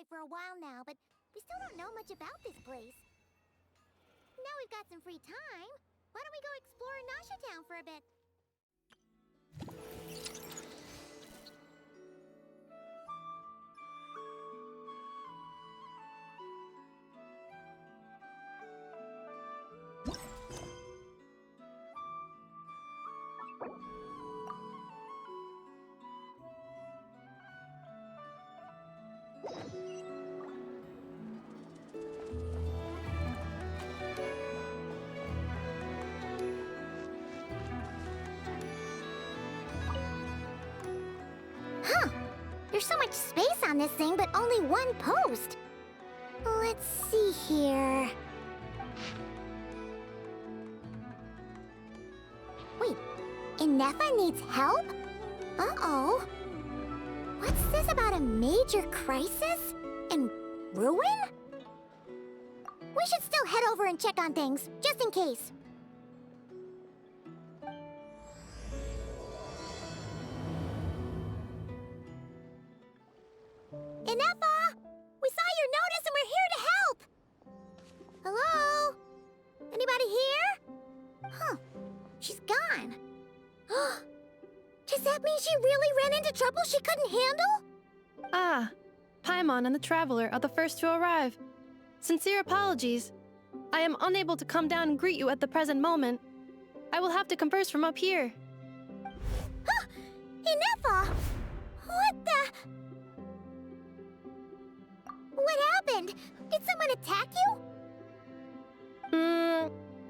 outside for a while now, but we still don't know much about this place. Now we've got some free time. Why don't we go explore Nasha Town for a bit? Huh. There's so much space on this thing, but only one post. Let's see here. Wait, Ineffa needs help? Uh-oh. What's this about a major crisis? And ruin? We should still head over and check on things, just in case. Ineffa! We saw your notice and we're here to help! Hello? Anybody here? Huh. She's gone. Does that mean she really ran into trouble she couldn't handle? Ah, Paimon and the Traveler are the first to arrive. Sincere apologies. I am unable to come down and greet you at the present moment. I will have to converse from up here. Huh! Ineffa! What the... What happened? Did someone attack you?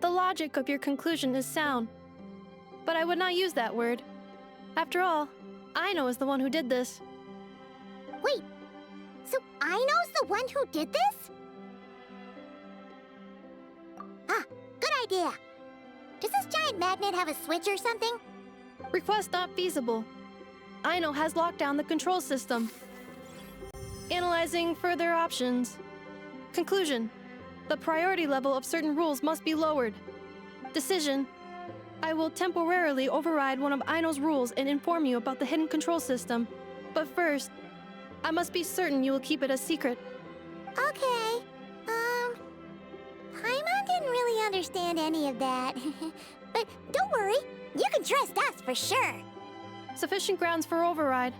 The logic of your conclusion is sound. But I would not use that word. After all, Aino is the one who did this. Wait, so Aino's the one who did this? Ah, good idea. Does this giant magnet have a switch or something? Request not feasible. Aino has locked down the control system. Analyzing further options. Conclusion. The priority level of certain rules must be lowered. Decision. I will temporarily override one of Aino's rules and inform you about the hidden control system. But first, I must be certain you will keep it a secret. Okay. Paimon didn't really understand any of that. But don't worry, you can trust us for sure. Sufficient grounds for override.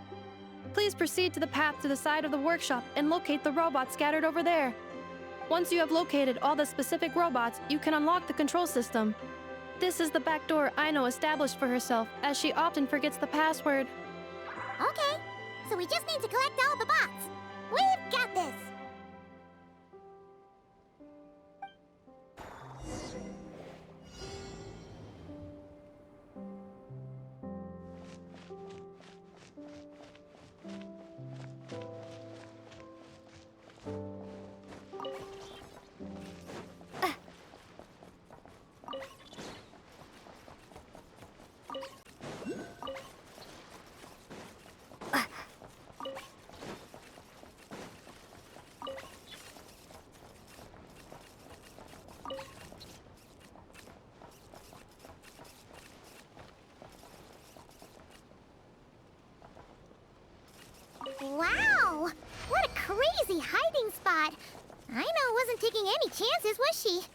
Please proceed to the path to the side of the workshop and locate the robots scattered over there. Once you have located all the specific robots, you can unlock the control system. This is the back door Aino established for herself, as she often forgets the password. Okay, so we just need to collect all the bots. We've got this! Wow! What a crazy hiding spot! Aino wasn't taking any chances, was she?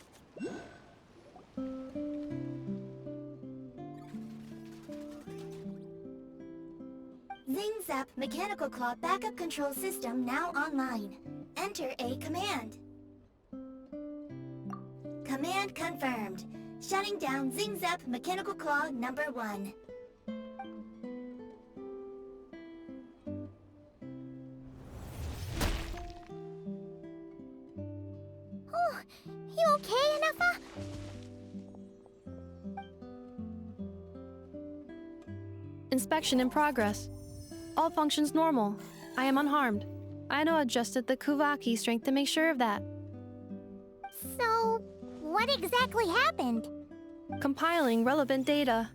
Zing-Zap Mechanical Claw Backup Control System now online. Enter a command. Command confirmed. Shutting down Zing-Zap Mechanical Claw number 1. Oh, you okay, Ineffa? Inspection in progress. All functions normal. I am unharmed. Aino adjusted the Kuvaki strength to make sure of that. So, what exactly happened? Compiling relevant data.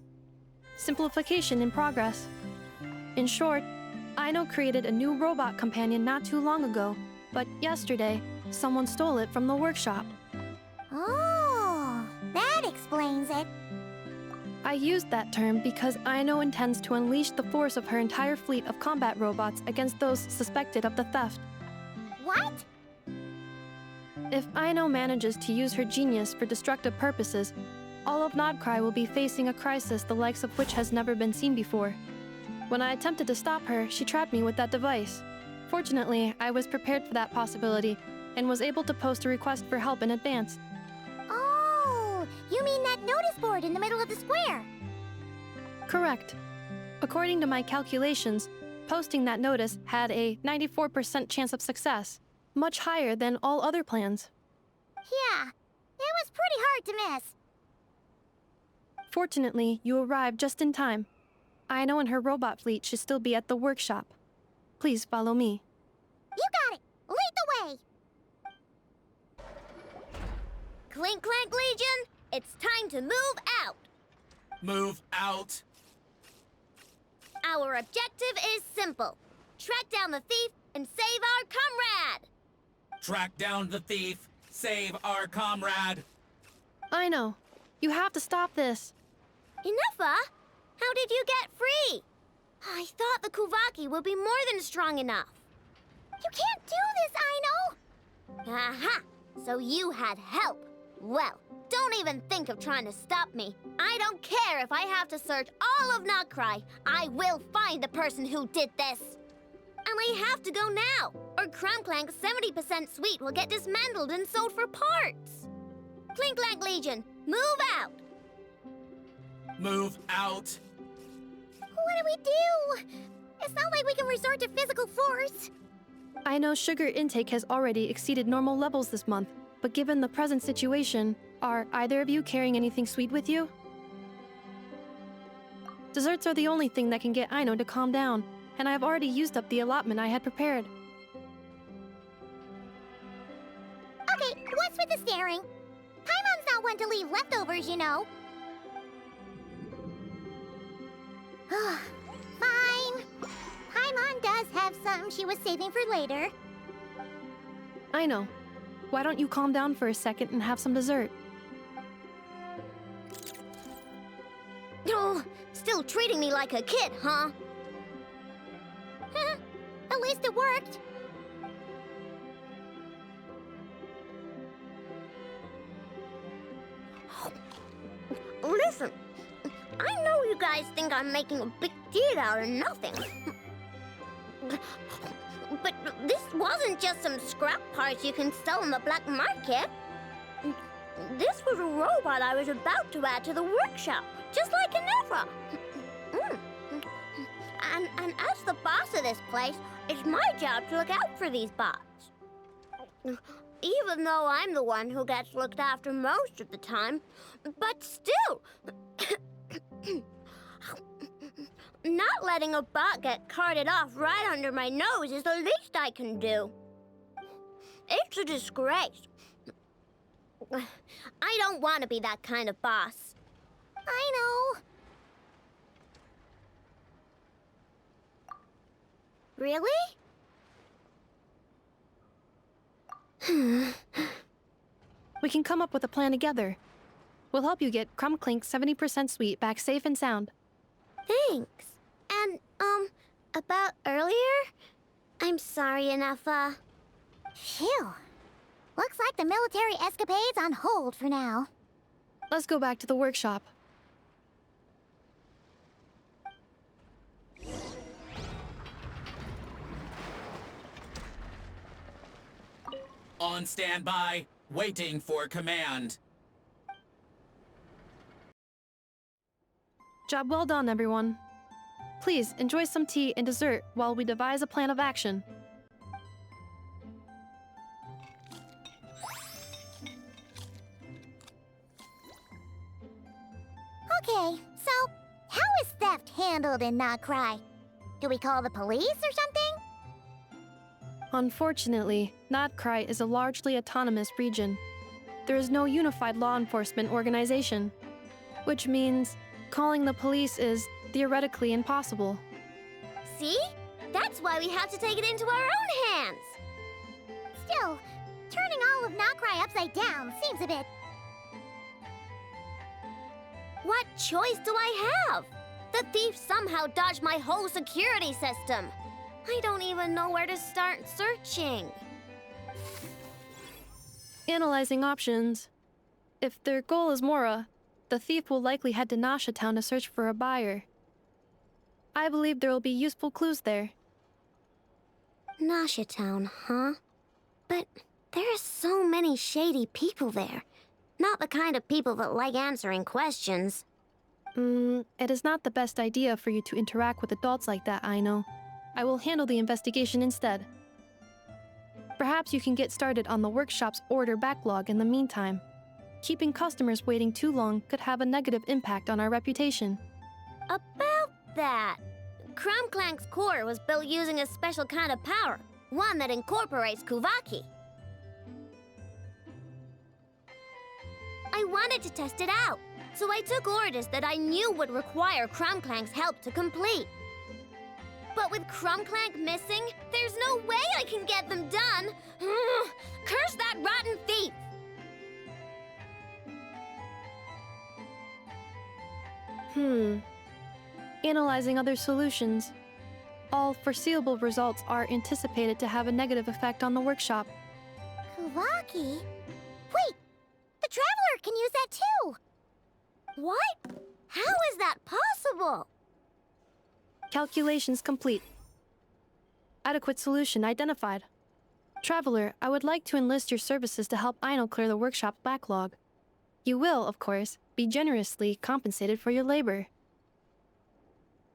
Simplification in progress. In short, Aino created a new robot companion not too long ago, but yesterday, someone stole it from the workshop. Oh, that explains it. I used that term because Aino intends to unleash the force of her entire fleet of combat robots against those suspected of the theft. What? If Aino manages to use her genius for destructive purposes, all of Nod-Krai will be facing a crisis the likes of which has never been seen before. When I attempted to stop her, she trapped me with that device. Fortunately, I was prepared for that possibility and was able to post a request for help in advance. Oh, you mean that notice board in the middle of the square? Correct. According to my calculations, posting that notice had a 94% chance of success, much higher than all other plans. Yeah, it was pretty hard to miss. Fortunately, you arrived just in time. Aino and her robot fleet should still be at the workshop. Please follow me. You got it! Lead the way! Clink, Clank Legion, it's time to move out! Move out! Our objective is simple. Track down the thief and save our comrade! Track down the thief, save our comrade! Aino, you have to stop this. Ineffa, how did you get free? I thought the Kuvaki would be more than strong enough. You can't do this, Aino! Aha! So you had help. Well, don't even think of trying to stop me. I don't care if I have to search all of Nod-Krai. I will find the person who did this. And I have to go now, or Clank's 70% suite will get dismantled and sold for parts. Clink Clank Legion, move out! Move out! What do we do? It's not like we can resort to physical force. Aino's sugar intake has already exceeded normal levels this month, but given the present situation, are either of you carrying anything sweet with you? Desserts are the only thing that can get Aino to calm down, and I have already used up the allotment I had prepared. Okay, what's with the staring? Paimon's not one to leave leftovers, you know. Fine. Paimon does have some she was saving for later. Aino, why don't you calm down for a second and have some dessert? Oh, still treating me like a kid, huh? At least it worked. Listen, I know you guys think I'm making a big deal out of nothing. But this wasn't just some scrap parts you can sell in the black market. This was a robot I was about to add to the workshop, just like Ineffa. And as the boss of this place, it's my job to look out for these bots. Even though I'm the one who gets looked after most of the time. But still, not letting a bot get carted off right under my nose is the least I can do. It's a disgrace. I don't want to be that kind of boss. I know. Really? We can come up with a plan together. We'll help you get Clink's 70% sweet back safe and sound. Thanks. And, about earlier? I'm sorry, Ineffa. Phew. Looks like the military escapade's on hold for now. Let's go back to the workshop. On standby, waiting for command. Job well done, everyone. Please, enjoy some tea and dessert while we devise a plan of action. Okay, so how is theft handled in Nod-Krai? Do we call the police or something? Unfortunately, Nod-Krai is a largely autonomous region. There is no unified law enforcement organization, which means calling the police is theoretically impossible. See? That's why we have to take it into our own hands. Still, turning all of Nod-Krai upside down seems a bit... What choice do I have? The thief somehow dodged my whole security system. I don't even know where to start searching. Analyzing options. If their goal is Mora, the thief will likely head to Nasha Town to search for a buyer. I believe there will be useful clues there. Nasha Town, huh? But there are so many shady people there. Not the kind of people that like answering questions. It is not the best idea for you to interact with adults like that, Aino. I will handle the investigation instead. Perhaps you can get started on the workshop's order backlog in the meantime. Keeping customers waiting too long could have a negative impact on our reputation. About that, Clank's core was built using a special kind of power, one that incorporates Kuvaki. I wanted to test it out, so I took orders that I knew would require Clank's help to complete. But with Clank missing, there's no way I can get them done! Curse that rotten thief! Analyzing other solutions. All foreseeable results are anticipated to have a negative effect on the workshop. Kuvaki? Wait! The Traveler can use that too! What? How is that possible? Calculations complete. Adequate solution identified. Traveler, I would like to enlist your services to help Aino clear the workshop's backlog. You will, of course, be generously compensated for your labor.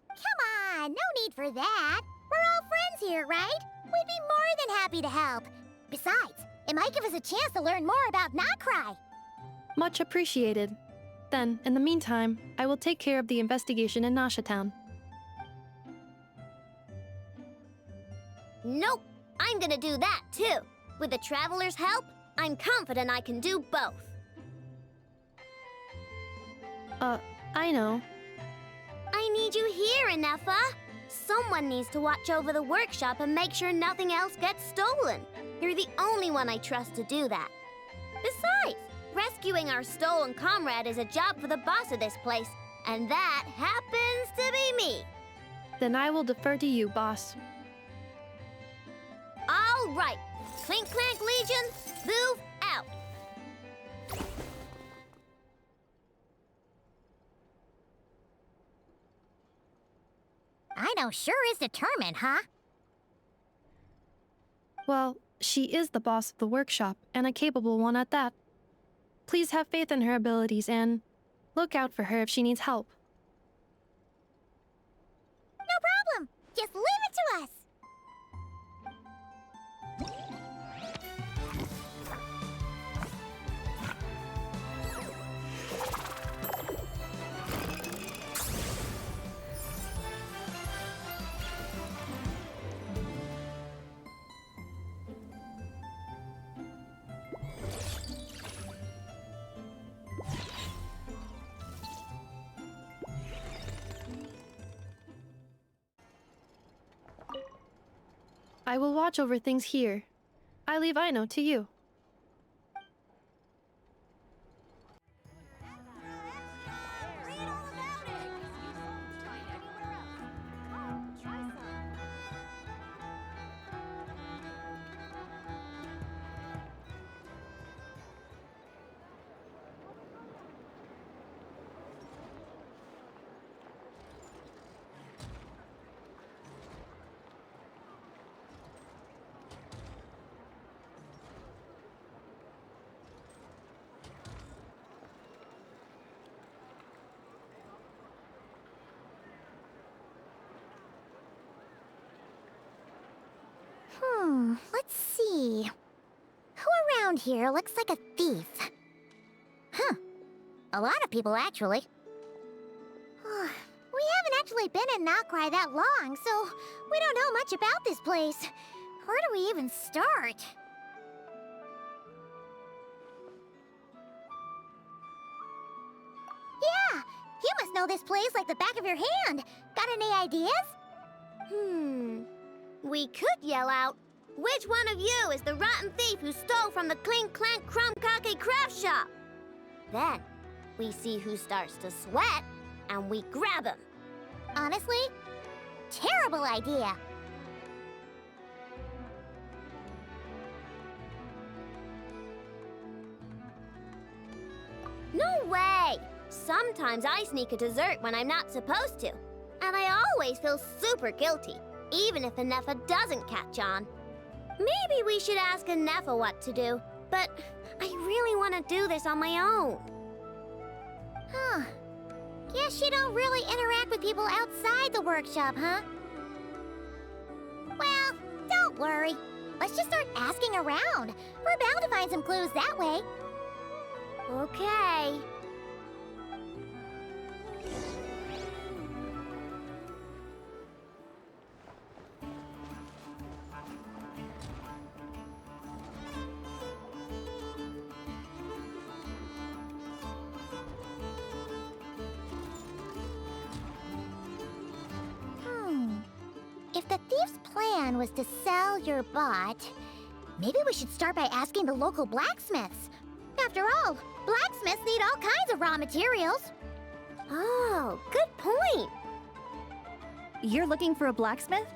Come on, no need for that. We're all friends here, right? We'd be more than happy to help. Besides, it might give us a chance to learn more about Nod-Krai. Much appreciated. Then, in the meantime, I will take care of the investigation in Nasha Town. Nope, I'm gonna do that too. With the Traveler's help, I'm confident I can do both. I know. I need you here, Ineffa. Someone needs to watch over the workshop and make sure nothing else gets stolen. You're the only one I trust to do that. Besides, rescuing our stolen comrade is a job for the boss of this place, and that happens to be me. Then I will defer to you, boss. All right, Clank Legion, move out. Aino sure is determined, huh? Well, she is the boss of the workshop, and a capable one at that. Please have faith in her abilities and look out for her if she needs help. No problem. Just leave it to us. I will watch over things here. I leave Aino to you. Let's see. Who around here looks like a thief? Huh. A lot of people, actually. We haven't actually been in Nod-Krai that long, so we don't know much about this place. Where do we even start? Yeah! You must know this place like the back of your hand. Got any ideas? We could yell out, which one of you is the rotten thief who stole from the Clink Clank Crumb-Kake craft shop? Then, we see who starts to sweat, and we grab him. Honestly, terrible idea. sometimes I sneak a dessert when I'm not supposed to. And I always feel super guilty, even if Ineffa doesn't catch on. Maybe we should ask Ineffa what to do, but I really want to do this on my own. Huh. Guess you don't really interact with people outside the workshop, huh? Well, don't worry. Let's just start asking around. We're bound to find some clues that way. Okay. If the thief's plan was to sell your bot, maybe we should start by asking the local blacksmiths. After all, blacksmiths need all kinds of raw materials. Oh, good point. You're looking for a blacksmith?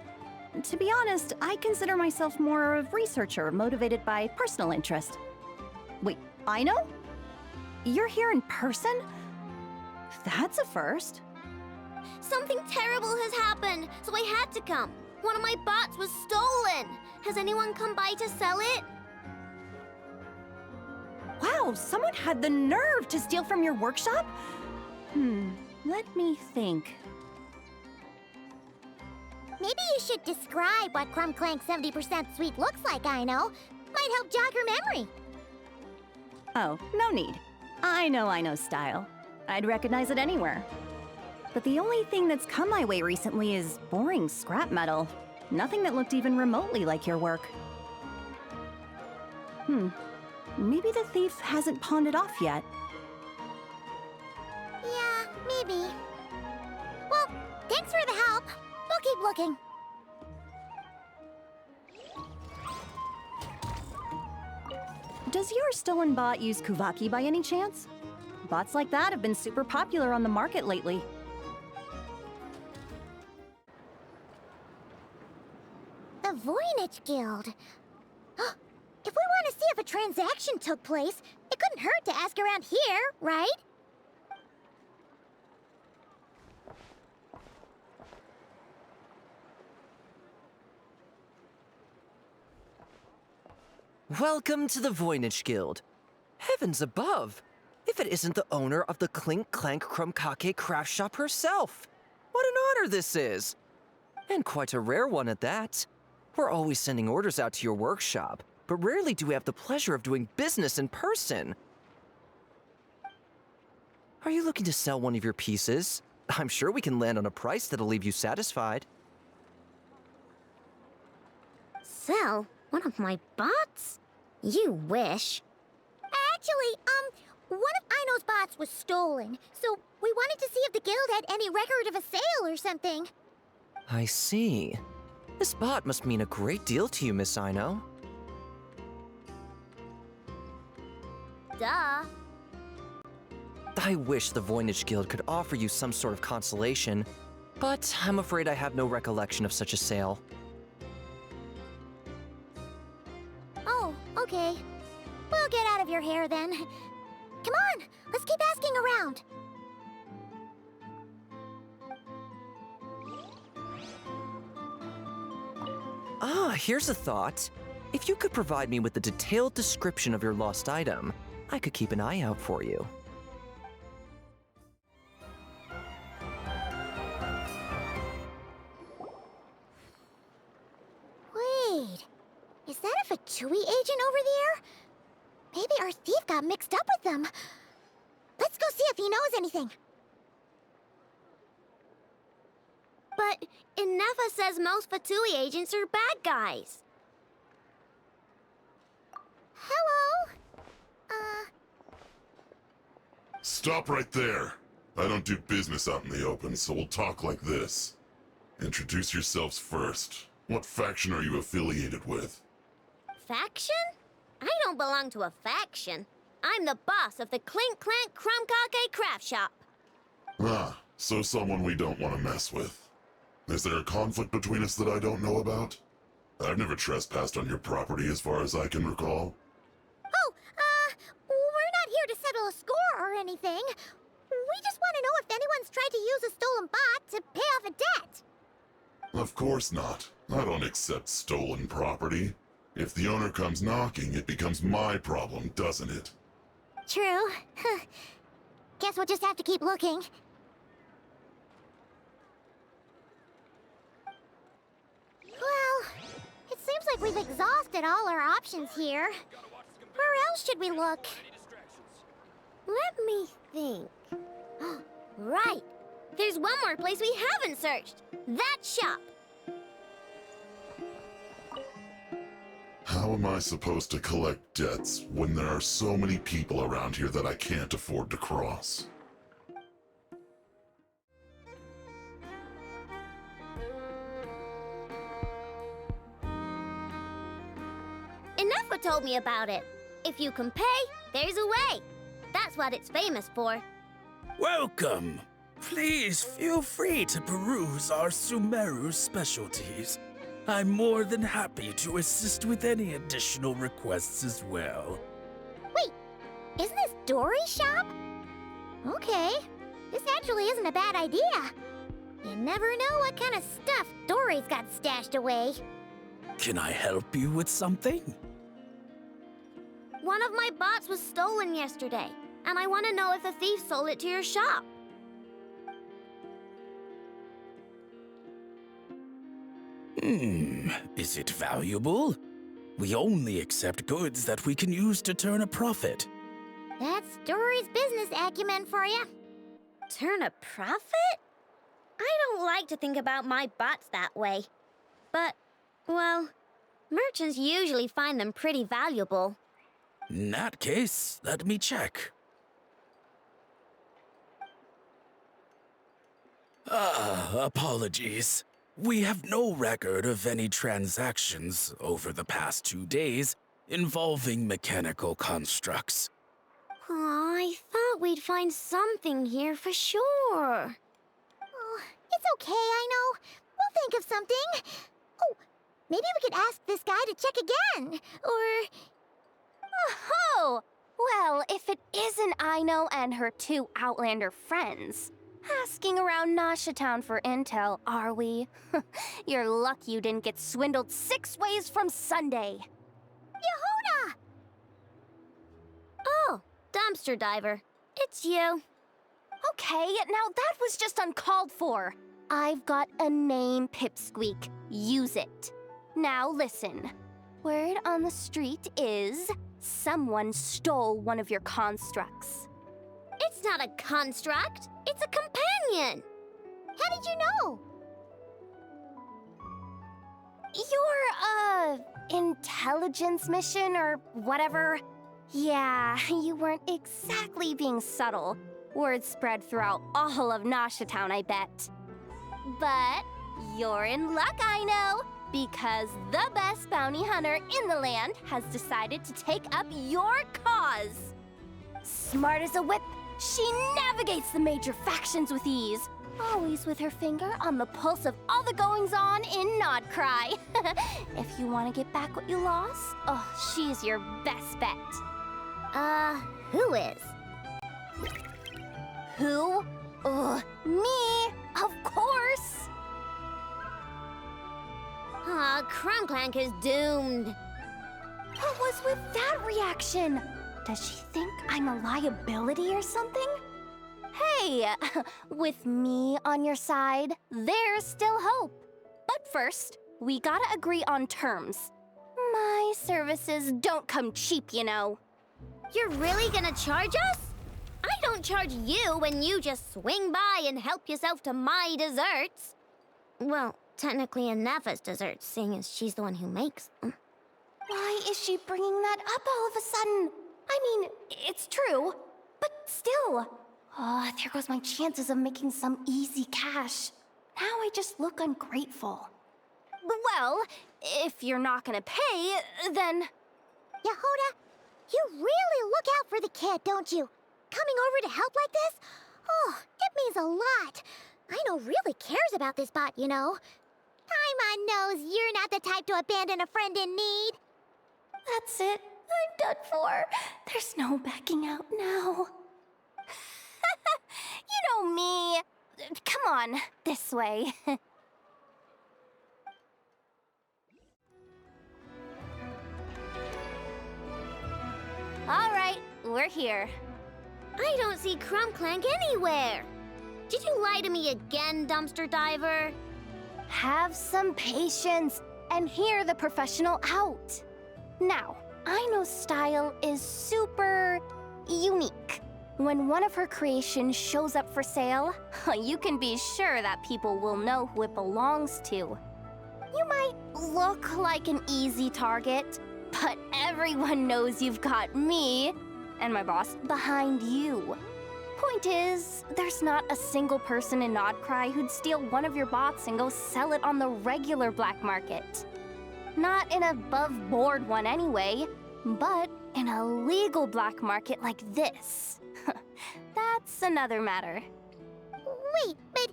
To be honest, I consider myself more of a researcher motivated by personal interest. Wait, Aino? You're here in person? That's a first. Something terrible has happened, so I had to come. One of my bots was stolen. Has anyone come by to sell it? Wow, someone had the nerve to steal from your workshop? Let me think. Maybe you should describe what Clank's 70% sweet looks like, Aino. Might help jog her memory. Oh, no need. I know Aino's style. I'd recognize it anywhere. But the only thing that's come my way recently is boring scrap metal. Nothing that looked even remotely like your work. Maybe the thief hasn't pawned it off yet. Yeah, maybe. Well, thanks for the help. We'll keep looking. Does your stolen bot use Kuvaki by any chance? Bots like that have been super popular on the market lately. The Voynich Guild. If we want to see if a transaction took place, it couldn't hurt to ask around here, right? Welcome to the Voynich Guild. Heavens above! If it isn't the owner of the Clink Clank Krumkake craft shop herself! What an honor this is! And quite a rare one at that. We're always sending orders out to your workshop, but rarely do we have the pleasure of doing business in person. Are you looking to sell one of your pieces? I'm sure we can land on a price that'll leave you satisfied. Sell one of my bots? You wish. Actually, one of Aino's bots was stolen, so we wanted to see if the guild had any record of a sale or something. I see. This bot must mean a great deal to you, Miss Aino. Duh. I wish the Voynich Guild could offer you some sort of consolation, but I'm afraid I have no recollection of such a sale. Oh, okay. We'll get out of your hair then. Come on, let's keep asking around. Here's a thought. If you could provide me with a detailed description of your lost item, I could keep an eye out for you. Wait, is that a Fatui agent over there? Maybe our thief got mixed up with them. Let's go see if he knows anything. But Ineffa says most Fatui agents are bad guys. Hello? Stop right there. I don't do business out in the open, so we'll talk like this. Introduce yourselves first. What faction are you affiliated with? Faction? I don't belong to a faction. I'm the boss of the Clink Clank Krumkake craft shop. Ah, so someone we don't want to mess with. Is there a conflict between us that I don't know about? I've never trespassed on your property as far as I can recall. Oh, we're not here to settle a score or anything. We just want to know if anyone's tried to use a stolen bot to pay off a debt. Of course not. I don't accept stolen property. If the owner comes knocking, it becomes my problem, doesn't it? True. Guess we'll just have to keep looking. Well, it seems like we've exhausted all our options here. Where else should we look? Let me think. Right! There's one more place we haven't searched. That shop! How am I supposed to collect debts when there are so many people around here that I can't afford to cross? Ineffa told me about it. If you can pay, there's a way. That's what it's famous for. Welcome! Please feel free to peruse our Sumeru specialties. I'm more than happy to assist with any additional requests as well. Wait, isn't this Dory's shop? Okay, this actually isn't a bad idea. You never know what kind of stuff Dory's got stashed away. Can I help you with something? One of my bots was stolen yesterday, and I want to know if the thief sold it to your shop. Is it valuable? We only accept goods that we can use to turn a profit. That's Dory's business acumen for you. Turn a profit? I don't like to think about my bots that way. But, well, merchants usually find them pretty valuable. In that case, let me check. Apologies. We have no record of any transactions over the past 2 days involving mechanical constructs. Aw, I thought we'd find something here for sure. Oh, it's okay, I know. We'll think of something. Oh, maybe we could ask this guy to check again. Or... Oh! Well, if it isn't Aino and her 2 Outlander friends. Asking around Nasha Town for intel, are we? You're lucky you didn't get swindled 6 ways from Sunday. Yehuda! Oh, dumpster diver. It's you. Okay, now that was just uncalled for. I've got a name, Pipsqueak. Use it. Now listen. Word on the street is someone stole one of your constructs. It's not a construct. It's a companion. How did you know? Your, intelligence mission or whatever? Yeah, you weren't exactly being subtle. Word spread throughout all of Nasha Town, I bet. But you're in luck, I know, because the best bounty hunter in the land has decided to take up your cause. Smart as a whip, she navigates the major factions with ease, always with her finger on the pulse of all the goings-on in Nod-Krai. If you want to get back what you lost, oh, she's your best bet. Who is? Who? Me, of course. Clank is doomed. What was with that reaction? Does she think I'm a liability or something? Hey, with me on your side, there's still hope. But first, we gotta agree on terms. My services don't come cheap, you know. You're really gonna charge us? I don't charge you when you just swing by and help yourself to my desserts. Well, technically Ineffa's desserts, seeing as she's the one who makes them. Why is she bringing that up all of a sudden? I mean, it's true, but still. Oh, there goes my chances of making some easy cash. Now I just look ungrateful. Well, if you're not gonna pay, then... Yehuda, you really look out for the kid, don't you? Coming over to help like this? Oh, it means a lot. Aino really cares about this bot, you know. Paimon knows you're not the type to abandon a friend in need. That's it. I'm done for. There's no backing out now. know me. Come on, this way. All right, we're here. I don't see Clank anywhere. Did you lie to me again, dumpster diver? Have some patience and hear the professional out. Now, Aino's style is super unique. When one of her creations shows up for sale, you can be sure that people will know who it belongs to. You might look like an easy target, but everyone knows you've got me and my boss behind you. Point is, there's not a single person in Nod-Krai who'd steal one of your bots and go sell it on the regular black market. Not an above-board one anyway, but in a legal black market like this. That's another matter. Wait, but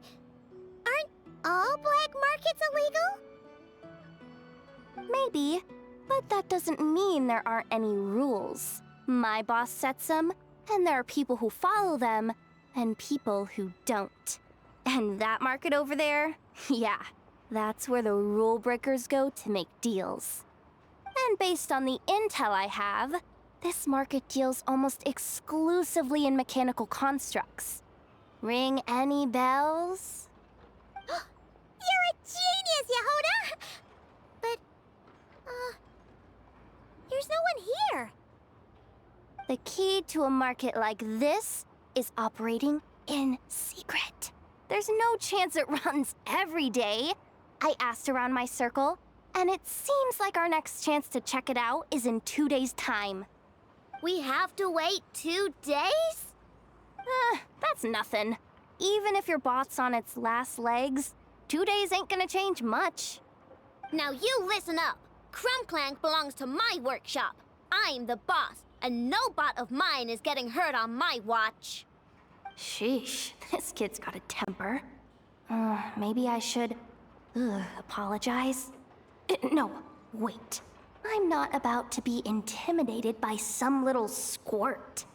aren't all black markets illegal? Maybe, but that doesn't mean there aren't any rules. My boss sets them, and there are people who follow them, and people who don't. And that market over there, yeah, that's where the rule breakers go to make deals. And based on the intel I have, this market deals almost exclusively in mechanical constructs. Ring any bells? You're a genius, Yehuda! But, there's no one here. The key to a market like this is operating in secret. There's no chance it runs every day. I asked around my circle, and it seems like our next chance to check it out is in 2 days' time. We have to wait 2 days? That's nothing. Even if your bot's on its last legs, 2 days ain't gonna change much. Now you listen up. Clank belongs to my workshop. I'm the boss, and no bot of mine is getting hurt on my watch. Sheesh, this kid's got a temper. Maybe I should apologize. No, wait. I'm not about to be intimidated by some little squirt.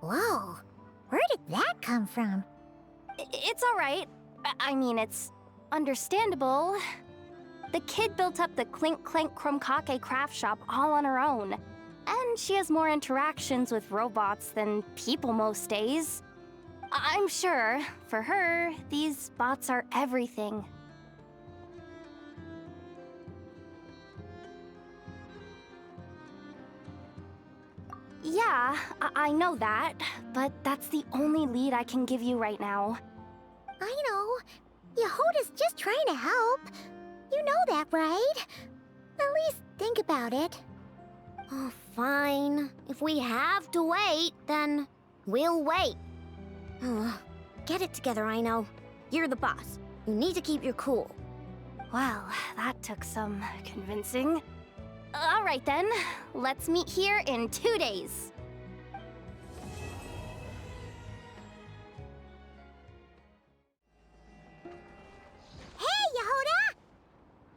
Whoa, where did that come from? It's all right. I mean, it's understandable. The kid built up the Clink craft shop all on her own. And she has more interactions with robots than people most days. I'm sure, for her, these bots are everything. Yeah, I know that, but that's the only lead I can give you right now. I know. Yehuda's just trying to help. You know that, right? At least think about it. Oh, fine. If we have to wait, then we'll wait. Get it together, Aino. You're the boss. You need to keep your cool. Well, that took some convincing. All right then, let's meet here in 2 days. Hey, Yehuda!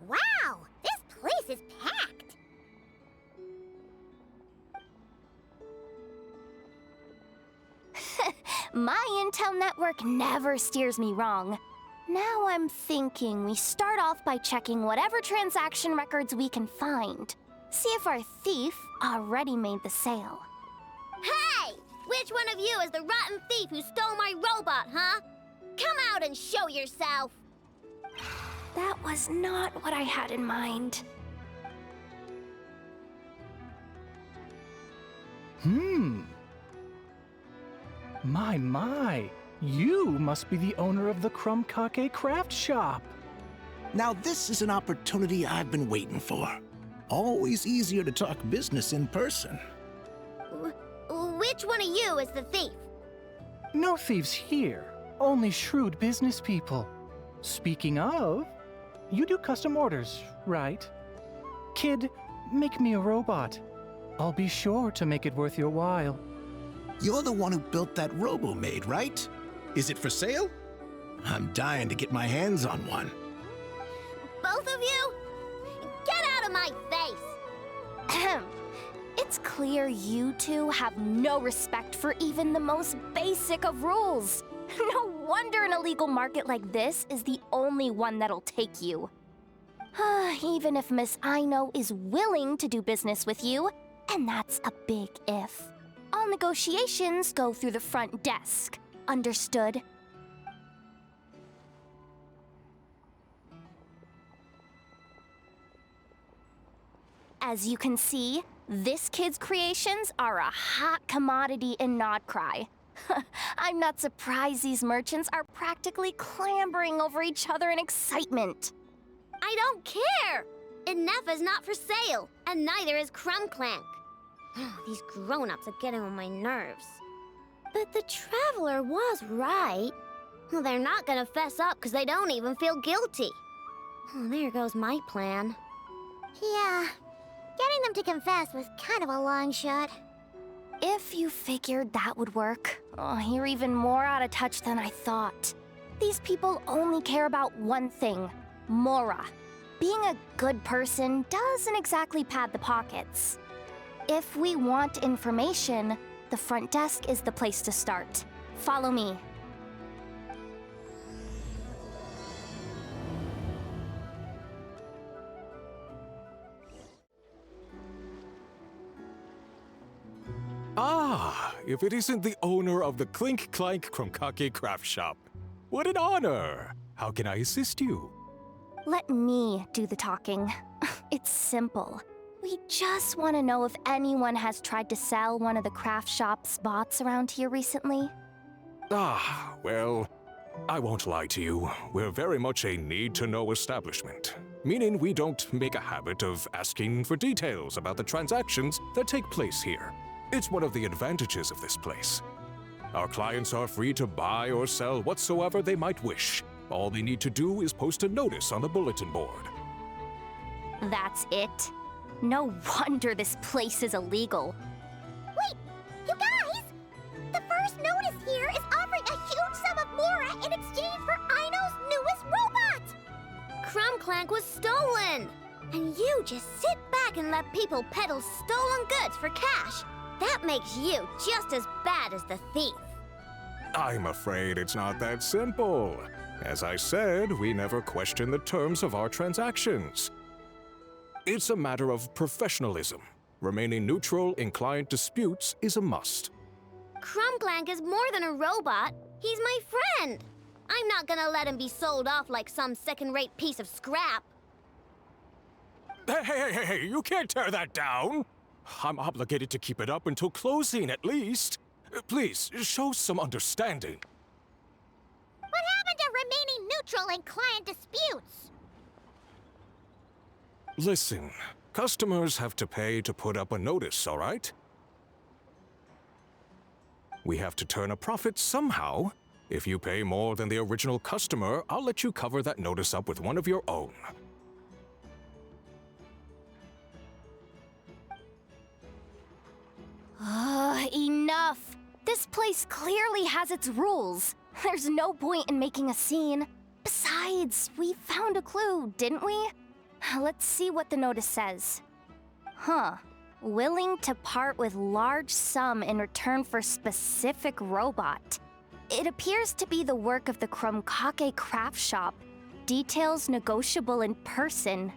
Wow, this place is packed. My intel network never steers me wrong. Now I'm thinking we start off by checking whatever transaction records we can find. See if our thief already made the sale. Hey! Which one of you is the rotten thief who stole my robot, huh? Come out and show yourself! That was not what I had in mind. My, you must be the owner of the craft shop. Now this is an opportunity I've been waiting for. Always easier to talk business in person. Which one of you is the thief? No thieves here, only shrewd business people. Speaking of, you do custom orders, right? Kid, make me a robot. I'll be sure to make it worth your while. You're the one who built that robo-maid, right? Is it for sale? I'm dying to get my hands on one. Both of you? Get out of my face! It's It's clear you two have no respect for even the most basic of rules. No wonder an illegal market like this is the only one that'll take you. Even if Miss Aino is willing to do business with you, and that's a big if. All negotiations go through the front desk. Understood? As you can see, this kid's creations are a hot commodity in Nod-Krai. I'm not surprised these merchants are practically clambering over each other in excitement. I don't care! Ineffa's not for sale, and neither is Clank. These grown-ups are getting on my nerves. But the Traveler was right. Well, they're not gonna fess up because they don't even feel guilty. Oh, there goes my plan. Yeah, getting them to confess was kind of a long shot. If you figured that would work, you're even more out of touch than I thought. These people only care about one thing, Mora. Being a good person doesn't exactly pad the pockets. If we want information, the front desk is the place to start. Follow me. Ah, if it isn't the owner of the Clink Krumkake craft shop. What an honor! How can I assist you? Let me do the talking. It's simple. We just want to know if anyone has tried to sell one of the craft shop's bots around here recently. Ah, well, I won't lie to you. We're very much a need-to-know establishment, meaning we don't make a habit of asking for details about the transactions that take place here. It's one of the advantages of this place. Our clients are free to buy or sell whatsoever they might wish. All they need to do is post a notice on the bulletin board. That's it? No wonder this place is illegal. Wait, you guys! The first notice here is offering a huge sum of Mora in exchange for Aino's newest robot! Clank was stolen! And you just sit back and let people peddle stolen goods for cash. That makes you just as bad as the thief. I'm afraid it's not that simple. As I said, we never question the terms of our transactions. It's a matter of professionalism. Remaining neutral in client disputes is a must. Clank is more than a robot. He's my friend. I'm not gonna let him be sold off like some second-rate piece of scrap. Hey, you can't tear that down! I'm obligated to keep it up until closing, at least. Please, show some understanding. What happened to remaining neutral in client disputes? Listen, customers have to pay to put up a notice, all right? We have to turn a profit somehow. If you pay more than the original customer, I'll let you cover that notice up with one of your own. Enough! This place clearly has its rules. There's no point in making a scene. Besides, we found a clue, didn't we? Let's see what the notice says. Willing to part with large sum in return for specific robot. It appears to be the work of the Krumkake craft shop. Details negotiable in person.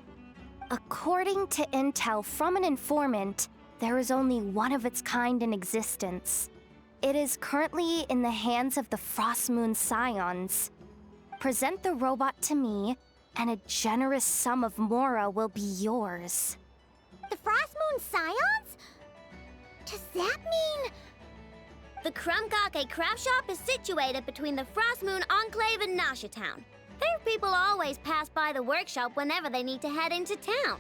According to intel from an informant, there is only one of its kind in existence. It is currently in the hands of the Frost Moon Scions. Present the robot to me, and a generous sum of Mora will be yours. The Frost Moon Scions? Does that mean... The Krumkake craft shop is situated between the Frost Moon Enclave and Nasha Town. Their people always pass by the workshop whenever they need to head into town.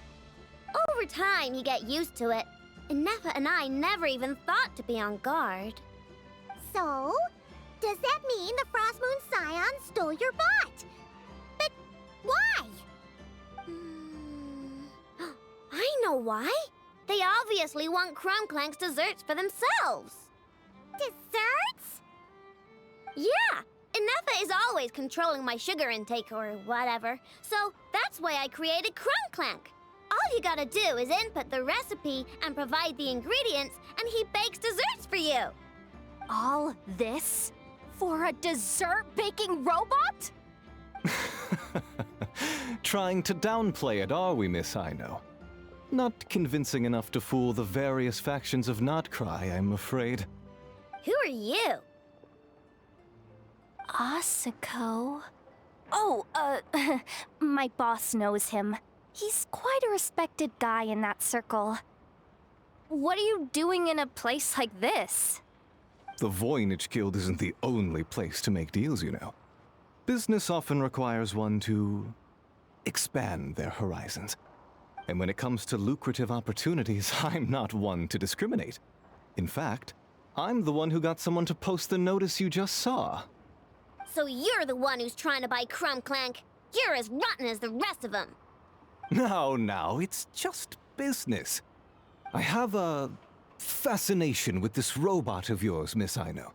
Over time, you get used to it. Ineffa and I never even thought to be on guard. So, does that mean the Frost Moon Scions stole your bot? But why? I know why. They obviously want Clank's desserts for themselves. Desserts? Yeah, Ineffa is always controlling my sugar intake or whatever, so that's why I created Clank. All you gotta do is input the recipe and provide the ingredients, and he bakes desserts for you. All this for a dessert baking robot? Trying to downplay it, are we, Miss Aino? Not convincing enough to fool the various factions of Nod-Krai, I'm afraid. Who are you? Asako? Oh, my boss knows him. He's quite a respected guy in that circle. What are you doing in a place like this? The Voynich Guild isn't the only place to make deals, you know. Business often requires one to expand their horizons. And when it comes to lucrative opportunities, I'm not one to discriminate. In fact, I'm the one who got someone to post the notice you just saw. So you're the one who's trying to buy Clank. You're as rotten as the rest of them. Now, it's just business. I have a fascination with this robot of yours, Miss Aino.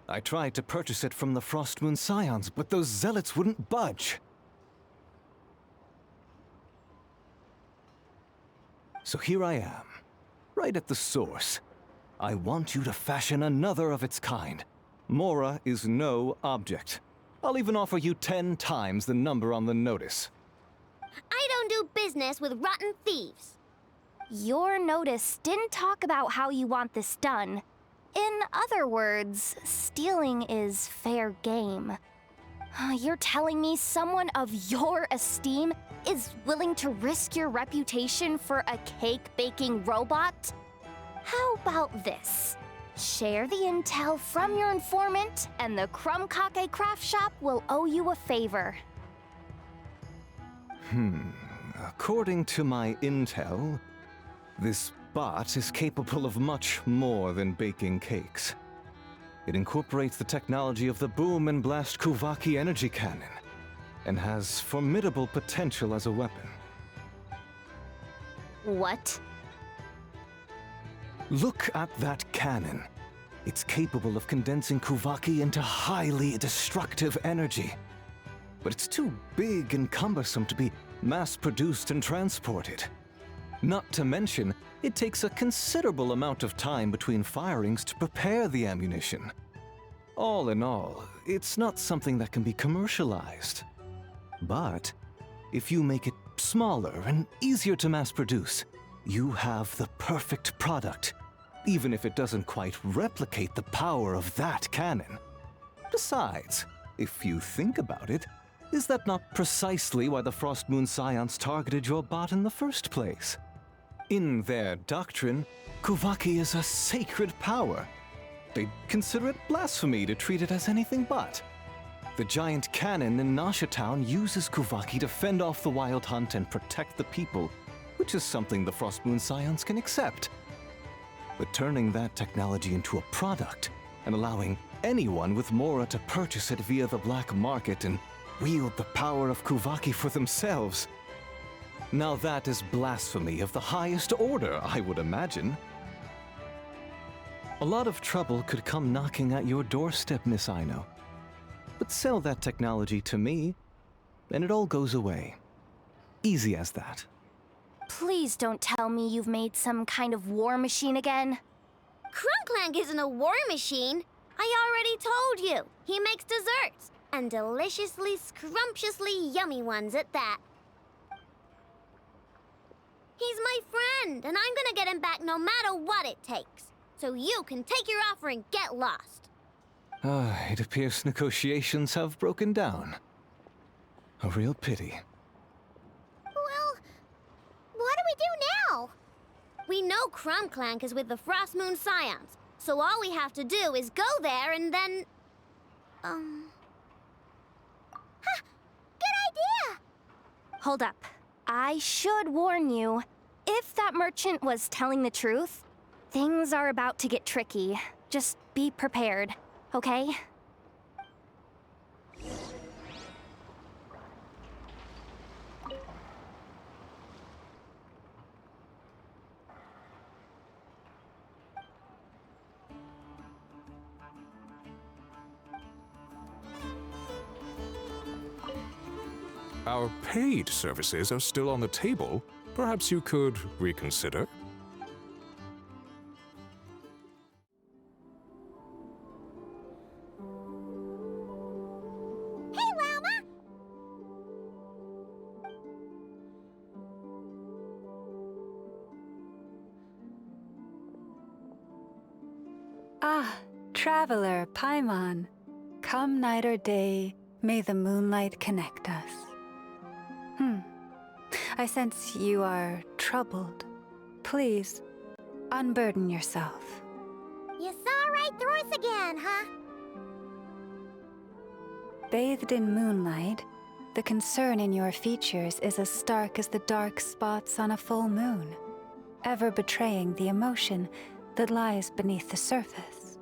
I tried to purchase it from the Frostmoon Scions, but those zealots wouldn't budge. So here I am, right at the source. I want you to fashion another of its kind. Mora is no object. I'll even offer you 10 times the number on the notice. I don't do business with rotten thieves. Your notice didn't talk about how you want this done. In other words, stealing is fair game. You're telling me someone of your esteem is willing to risk your reputation for a cake-baking robot? How about this? Share the intel from your informant, and the Crumbkake craft shop will owe you a favor. According to my intel, this bot is capable of much more than baking cakes. It incorporates the technology of the Bwoooom and Blast Kuvaki energy cannon, and has formidable potential as a weapon. What? Look at that cannon. It's capable of condensing Kuvaki into highly destructive energy. But it's too big and cumbersome to be mass-produced and transported. Not to mention, it takes a considerable amount of time between firings to prepare the ammunition. All in all, it's not something that can be commercialized. But if you make it smaller and easier to mass-produce, you have the perfect product, even if it doesn't quite replicate the power of that cannon. Besides, if you think about it, is that not precisely why the Frostmoon Scions targeted your bot in the first place? In their doctrine, Kuvaki is a sacred power. They'd consider it blasphemy to treat it as anything but. The giant cannon in Nasha Town uses Kuvaki to fend off the Wild Hunt and protect the people, which is something the Frostmoon Scions can accept. But turning that technology into a product and allowing anyone with Mora to purchase it via the black market and wield the power of Kuvaki for themselves. Now that is blasphemy of the highest order, I would imagine. A lot of trouble could come knocking at your doorstep, Miss Aino. But sell that technology to me, and it all goes away. Easy as that. Please don't tell me you've made some kind of war machine again. Clank isn't a war machine. I already told you. He makes desserts, and deliciously, scrumptiously yummy ones at that. He's my friend, and I'm gonna get him back no matter what it takes. So you can take your offer and get lost. It appears negotiations have broken down. A real pity. Well, what do we do now? We know Clank is with the Frostmoon Scions, so all we have to do is go there and then... Ha! Good idea! Hold up. I should warn you. If that merchant was telling the truth, things are about to get tricky. Just be prepared, okay? Our paid services are still on the table, Perhaps you could reconsider? Hey, Llama! Ah, traveler Paimon. Come night or day, may the moonlight connect us. I sense you are troubled. Please, unburden yourself. You saw right through us again, huh? Bathed in moonlight, the concern in your features is as stark as the dark spots on a full moon, ever betraying the emotion that lies beneath the surface.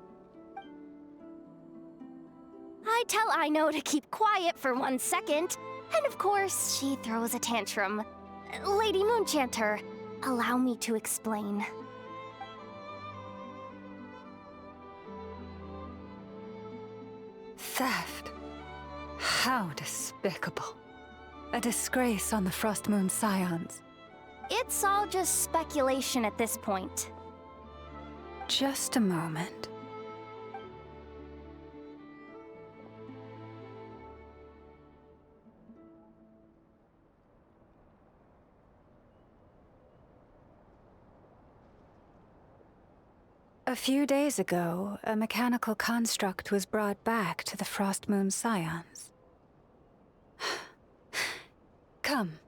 I tell Aino to keep quiet for 1 second, and of course, she throws a tantrum. Lady Moonchanter, allow me to explain. Theft. How despicable. A disgrace on the Frost Moon Scions. It's all just speculation at this point. Just a moment. A few days ago, a mechanical construct was brought back to the Frost Moon Scions. Come.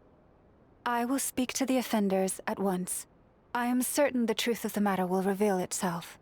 I will speak to the offenders at once. I am certain the truth of the matter will reveal itself.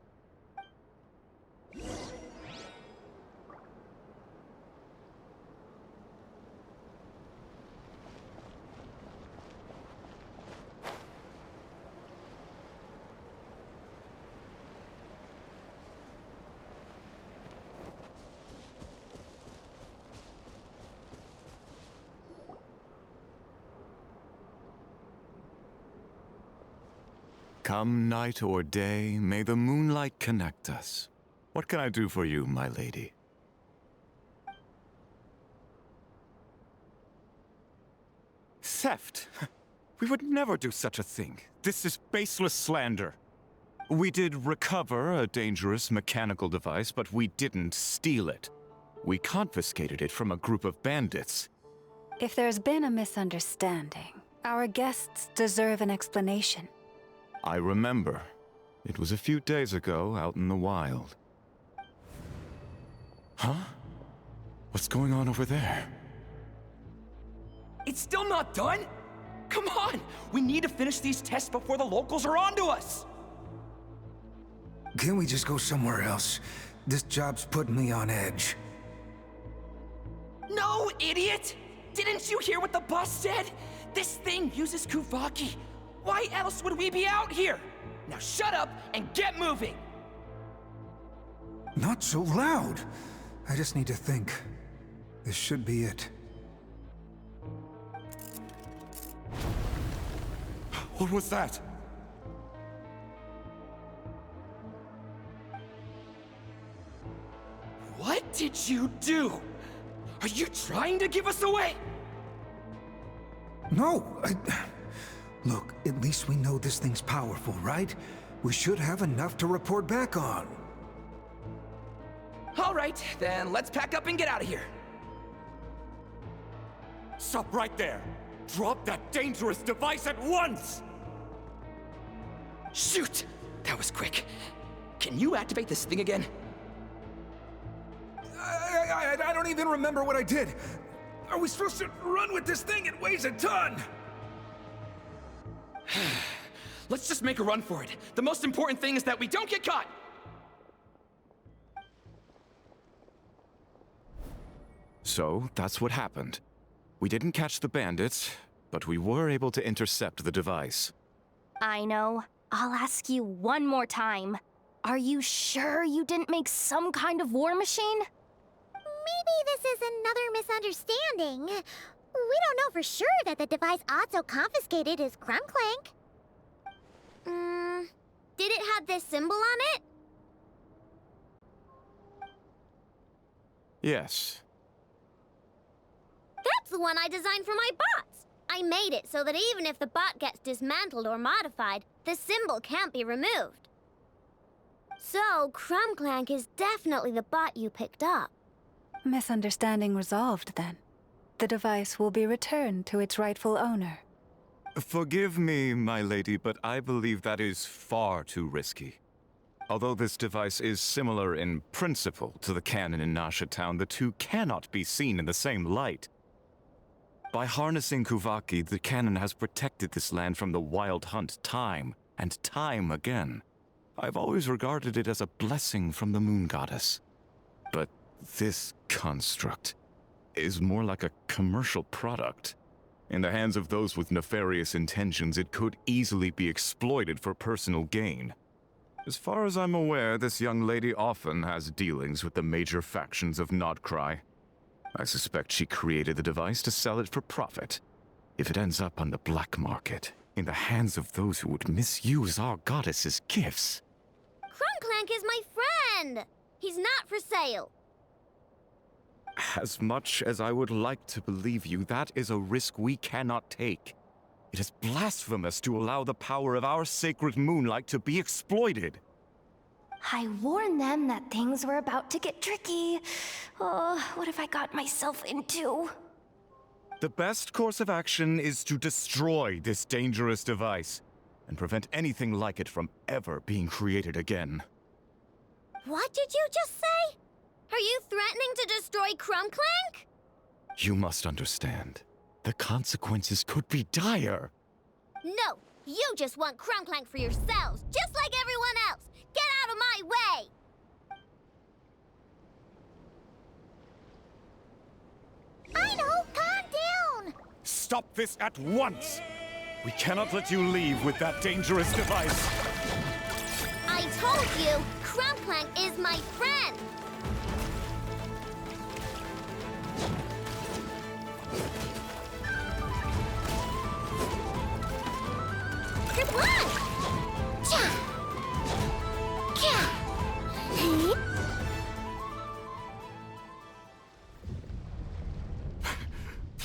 Come night or day, may the moonlight connect us. What can I do for you, my lady? Theft? We would never do such a thing. This is baseless slander. We did recover a dangerous mechanical device, but we didn't steal it. We confiscated it from a group of bandits. If there's been a misunderstanding, our guests deserve an explanation. I remember. It was a few days ago out in the wild. Huh? What's going on over there? It's still not done? Come on! We need to finish these tests before the locals are onto us! Can't we just go somewhere else? This job's putting me on edge. No, idiot! Didn't you hear what the boss said? This thing uses Kuvaki. Why else would we be out here? Now shut up and get moving! Not so loud! I just need to think. This should be it. What was that? What did you do? Are you trying to give us away? No, Look, at least we know this thing's powerful, right? We should have enough to report back on. All right, then let's pack up and get out of here. Stop right there! Drop that dangerous device at once! Shoot! That was quick. Can you activate this thing again? I don't even remember what I did. Are we supposed to run with this thing? It weighs a ton! Let's just make a run for it. The most important thing is that we don't get caught! So, that's what happened. We didn't catch the bandits, but we were able to intercept the device. I know. I'll ask you one more time. Are you sure you didn't make some kind of war machine? Maybe this is another misunderstanding. We don't know for sure that the device Otso confiscated is Clank. Did it have this symbol on it? Yes. That's the one I designed for my bots. I made it so that even if the bot gets dismantled or modified, the symbol can't be removed. So, Clank is definitely the bot you picked up. Misunderstanding resolved, then. The device will be returned to its rightful owner. Forgive me, my lady, but I believe that is far too risky. Although this device is similar in principle to the cannon in Nasha Town, the two cannot be seen in the same light. By harnessing Kuvaki, the cannon has protected this land from the wild hunt time and time again. I've always regarded it as a blessing from the moon goddess. But this construct is more like a commercial product. In the hands of those with nefarious intentions, it could easily be exploited for personal gain. As far as I'm aware, this young lady often has dealings with the major factions of Nod-Krai. I suspect she created the device to sell it for profit. If it ends up on the black market, in the hands of those who would misuse our goddess's gifts... Clank is my friend! He's not for sale. As much as I would like to believe you, that is a risk we cannot take. It is blasphemous to allow the power of our sacred moonlight to be exploited. I warned them that things were about to get tricky. Oh, what have I got myself into? The best course of action is to destroy this dangerous device and prevent anything like it from ever being created again. What did you just say? Are you threatening to destroy Clank? You must understand. The consequences could be dire. No, you just want Clank for yourselves, just like everyone else. Get out of my way! Aino, calm down! Stop this at once! We cannot let you leave with that dangerous device. I told you, Clank is my friend!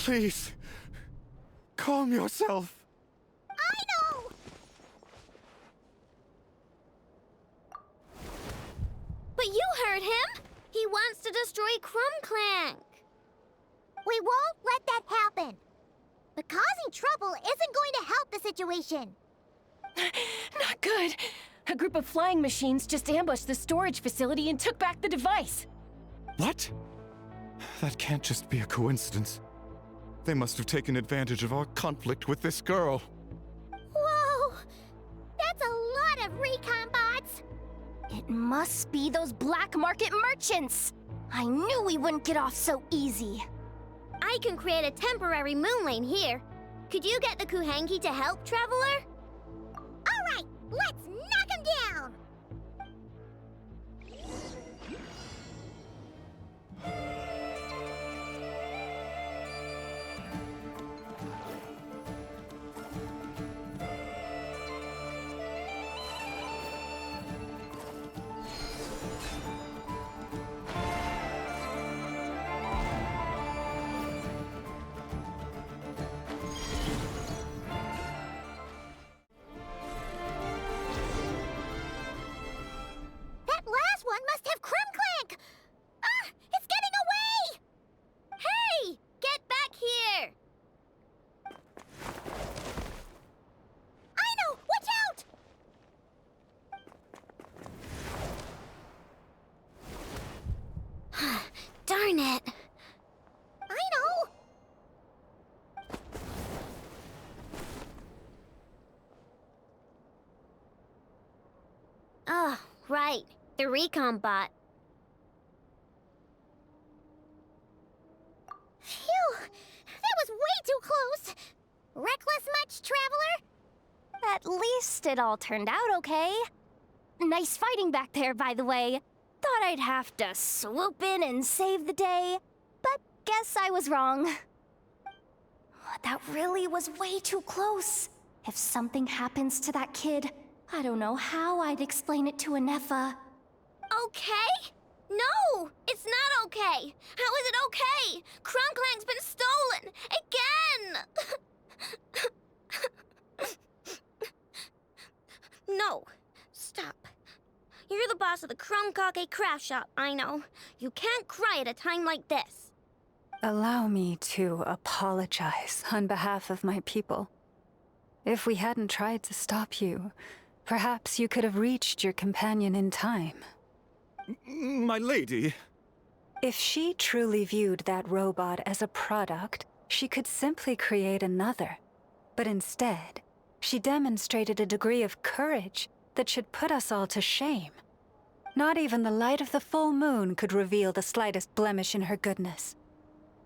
Please, calm yourself. Aino! But you heard him! He wants to destroy Clank. We won't let that happen. But causing trouble isn't going to help the situation. Not good. A group of flying machines just ambushed the storage facility and took back the device. What? That can't just be a coincidence. They must have taken advantage of our conflict with this girl. Whoa! That's a lot of recon bots! It must be those black market merchants! I knew we wouldn't get off so easy. I can create a temporary moon lane here. Could you get the Kuhenki to help, Traveler? Alright, let's knock him down! Must have Clank! Ah! It's getting away! Hey! Get back here! Aino! Watch out! Darn it! Aino! Oh, right. The recon bot. Phew! That was way too close! Reckless much, Traveler? At least it all turned out okay. Nice fighting back there, by the way. Thought I'd have to swoop in and save the day, but guess I was wrong. That really was way too close. If something happens to that kid, I don't know how I'd explain it to Ineffa. Okay? No! It's not okay! How is it okay? Clank's been stolen! Again! No, stop. You're the boss of the Chromkake craft shop, I know. You can't cry at a time like this. Allow me to apologize on behalf of my people. If we hadn't tried to stop you, perhaps you could have reached your companion in time. My lady. If she truly viewed that robot as a product, she could simply create another. But instead, she demonstrated a degree of courage that should put us all to shame. Not even the light of the full moon could reveal the slightest blemish in her goodness.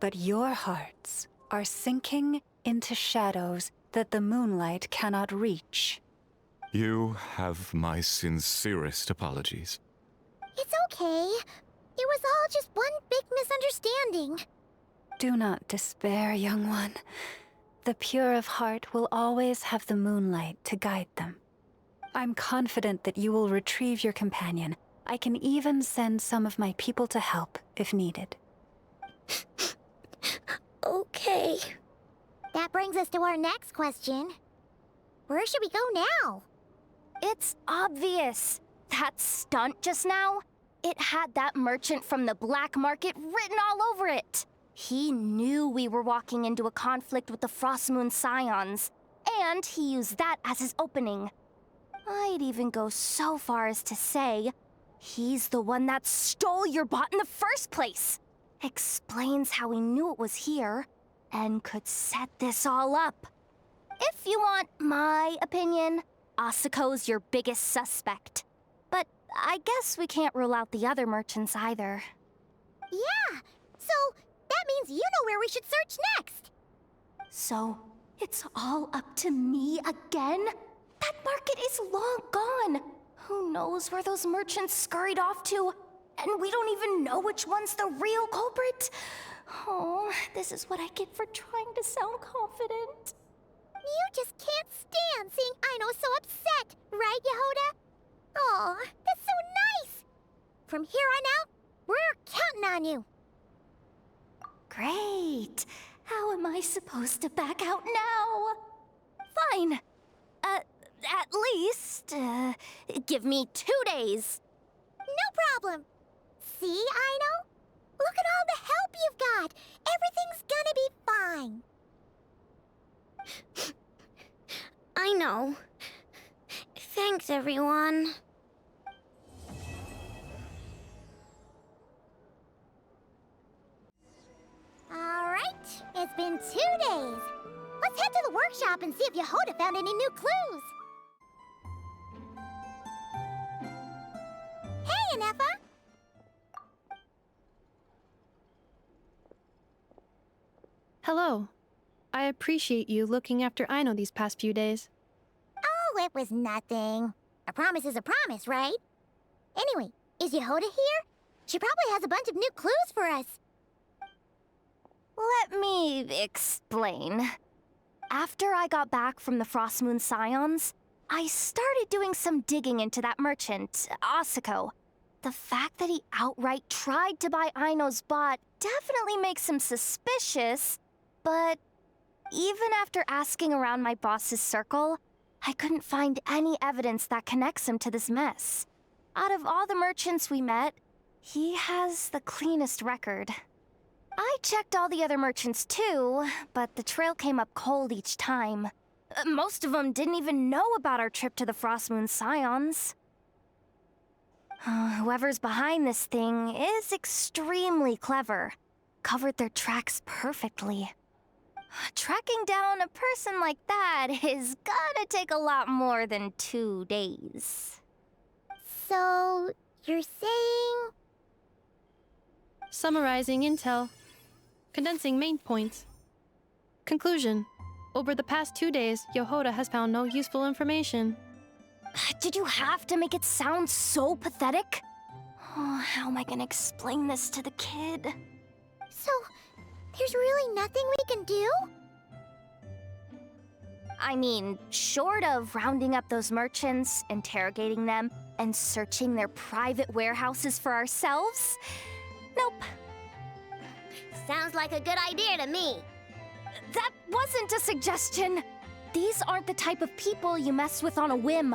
But your hearts are sinking into shadows that the moonlight cannot reach. You have my sincerest apologies. It's okay. It was all just one big misunderstanding. Do not despair, young one. The pure of heart will always have the moonlight to guide them. I'm confident that you will retrieve your companion. I can even send some of my people to help if needed. Okay. That brings us to our next question. Where should we go now? It's obvious. That stunt just now, it had that merchant from the black market written all over it. He knew we were walking into a conflict with the Frostmoon Scions, and he used that as his opening. I'd even go so far as to say, he's the one that stole your bot in the first place. Explains how he knew it was here, and could set this all up. If you want my opinion, Asuko's your biggest suspect. But I guess we can't rule out the other merchants either. Yeah, so that means you know where we should search next. So, it's all up to me again? That market is long gone. Who knows where those merchants scurried off to? And we don't even know which one's the real culprit. Oh, this is what I get for trying to sound confident. You just can't stand seeing Aino so upset, right, Yehoda? Aw, that's so nice! From here on out, we're counting on you. Great. How am I supposed to back out now? Fine. At least, give me 2 days. No problem. See, Aino? Look at all the help you've got. Everything's gonna be fine. I know. Thanks, everyone. Alright, it's been 2 days. Let's head to the workshop and see if Yehoda found any new clues. Hey, Ineffa! Hello. I appreciate you looking after Aino these past few days. Oh, it was nothing. A promise is a promise, right? Anyway, is Yehoda here? She probably has a bunch of new clues for us. Let me explain. After I got back from the Frostmoon Scions, I started doing some digging into that merchant, Asuko. The fact that he outright tried to buy Aino's bot definitely makes him suspicious, but even after asking around my boss's circle, I couldn't find any evidence that connects him to this mess. Out of all the merchants we met, he has the cleanest record. I checked all the other merchants too, but the trail came up cold each time. Most of them didn't even know about our trip to the Frostmoon Scions. Whoever's behind this thing is extremely clever. Covered their tracks perfectly. Tracking down a person like that is gonna take a lot more than 2 days. So, you're saying... Summarizing intel. Condensing main points. Conclusion. Over the past 2 days, Yehoda has found no useful information. Did you have to make it sound so pathetic? Oh, how am I gonna explain this to the kid? So, there's really nothing we can do? I mean, short of rounding up those merchants, interrogating them, and searching their private warehouses for ourselves? Nope. Sounds like a good idea to me. That wasn't a suggestion. These aren't the type of people you mess with on a whim.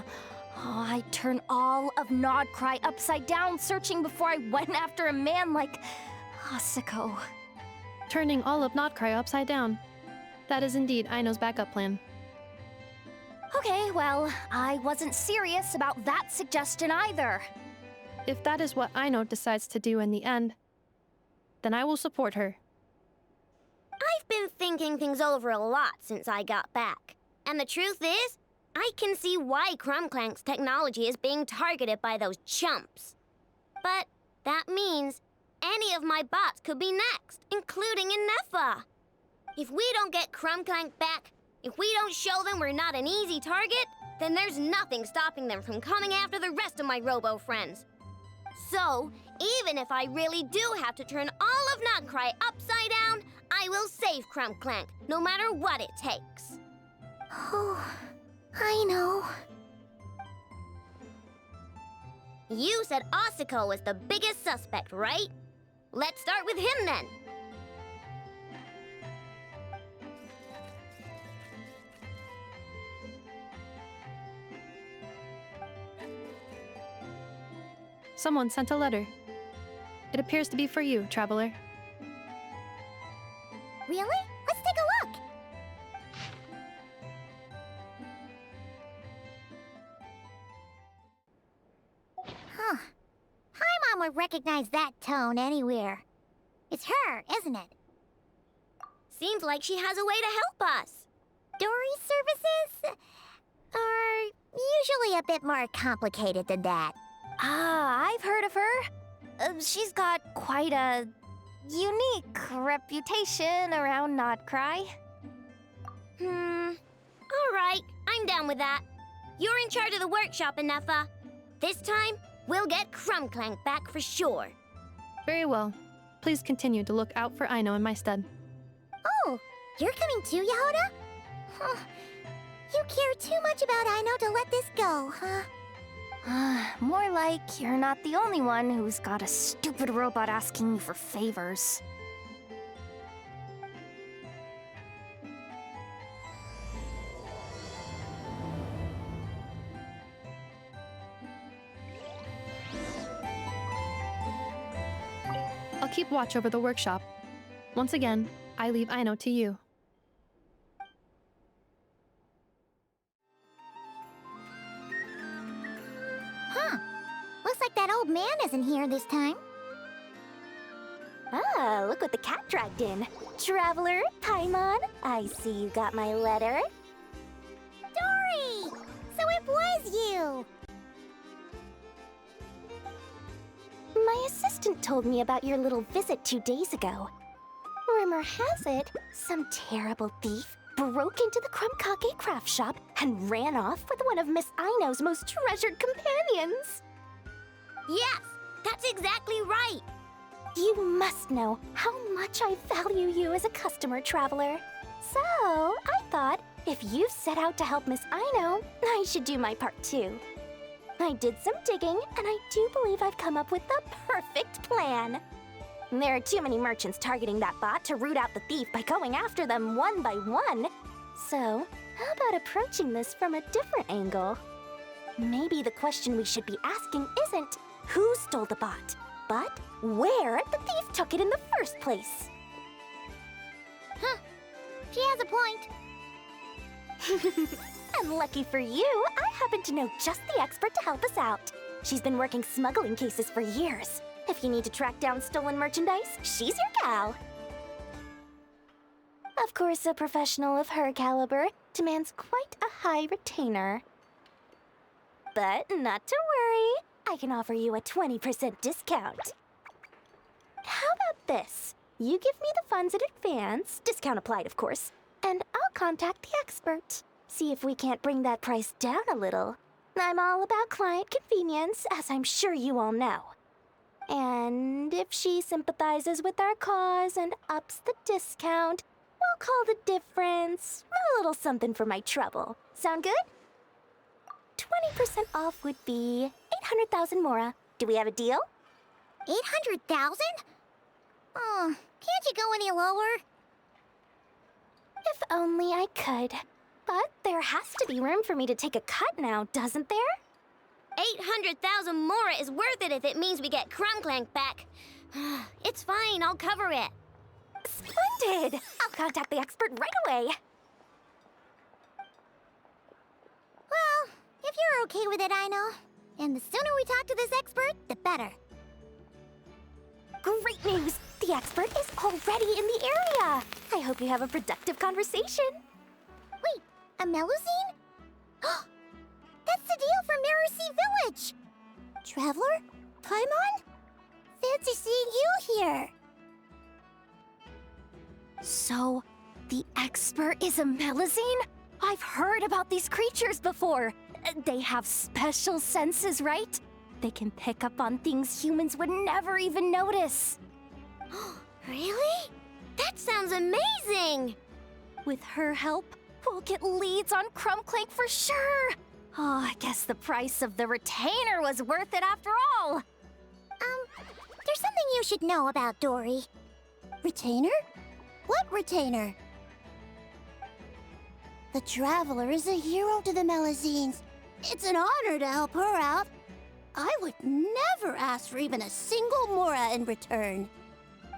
Oh, I'd turn all of Nod-Krai upside down searching before I went after a man like Asako. Turning all of Nod-Krai upside down. That is indeed Aino's backup plan. Okay, well, I wasn't serious about that suggestion either. If that is what Aino decides to do in the end, then I will support her. I've been thinking things over a lot since I got back. And the truth is, I can see why Clank's technology is being targeted by those chumps. But that means any of my bots could be next, including Ineffa. If we don't get Clank back, if we don't show them we're not an easy target, then there's nothing stopping them from coming after the rest of my robo friends. So, even if I really do have to turn all of Nod-Krai upside down, I will save Clank, no matter what it takes. Oh, I know. You said Asako was the biggest suspect, right? Let's start with him then. Someone sent a letter. It appears to be for you, traveler. Really? Let's take a look! Huh. Paimon would recognize that tone anywhere. It's her, isn't it? Seems like she has a way to help us. Dory's services are usually a bit more complicated than that. Ah, I've heard of her. She's got quite a unique reputation around Nod-Krai. All right, I'm down with that. You're in charge of the workshop, Ineffa. This time, we'll get Clank back for sure. Very well. Please continue to look out for Aino in my stead. Oh, you're coming too, Yehoda? Huh. You care too much about Aino to let this go, huh? More like you're not the only one who's got a stupid robot asking you for favors. I'll keep watch over the workshop. Once again, I leave Aino to you. Huh. Looks like that old man isn't here this time. Ah, look what the cat dragged in. Traveler, Paimon, I see you got my letter. Dory! So it was you! My assistant told me about your little visit 2 days ago. Rumor has it, some terrible thief broke into the Krumkake craft shop and ran off with one of Miss Aino's most treasured companions. Yes, that's exactly right. You must know how much I value you as a customer, traveler. So, I thought, if you set out to help Miss Aino, I should do my part too. I did some digging, and I do believe I've come up with the perfect plan. There are too many merchants targeting that bot to root out the thief by going after them one by one. So, how about approaching this from a different angle? Maybe the question we should be asking isn't who stole the bot, but where the thief took it in the first place. Huh. She has a point. And lucky for you, I happen to know just the expert to help us out. She's been working smuggling cases for years. If you need to track down stolen merchandise, she's your gal. Of course, a professional of her caliber demands quite a high retainer. But not to worry, I can offer you a 20% discount. How about this? You give me the funds in advance, discount applied of course, and I'll contact the expert. See if we can't bring that price down a little. I'm all about client convenience, as I'm sure you all know. And if she sympathizes with our cause and ups the discount, we'll call the difference a little something for my trouble. Sound good? 20% off would be 800,000 mora. Do we have a deal? 800,000? Oh, can't you go any lower? If only I could. But there has to be room for me to take a cut now, doesn't there? 800,000 mora is worth it if it means we get Clank back. It's fine, I'll cover it. Splendid! I'll contact the expert right away. Well, if you're okay with it, Aino. And the sooner we talk to this expert, the better. Great news! The expert is already in the area! I hope you have a productive conversation. Wait, a Melusine? That's the deal from Mirror Sea Village! Traveler? Paimon? Fancy seeing you here! So, the expert is a Melusine? I've heard about these creatures before. They have special senses, right? They can pick up on things humans would never even notice. Really? That sounds amazing! With her help, we'll get leads on Clank for sure. Oh, I guess the price of the retainer was worth it after all. There's something you should know about Dory. Retainer? What retainer? The Traveler is a hero to the Melusines. It's an honor to help her out. I would never ask for even a single mora in return.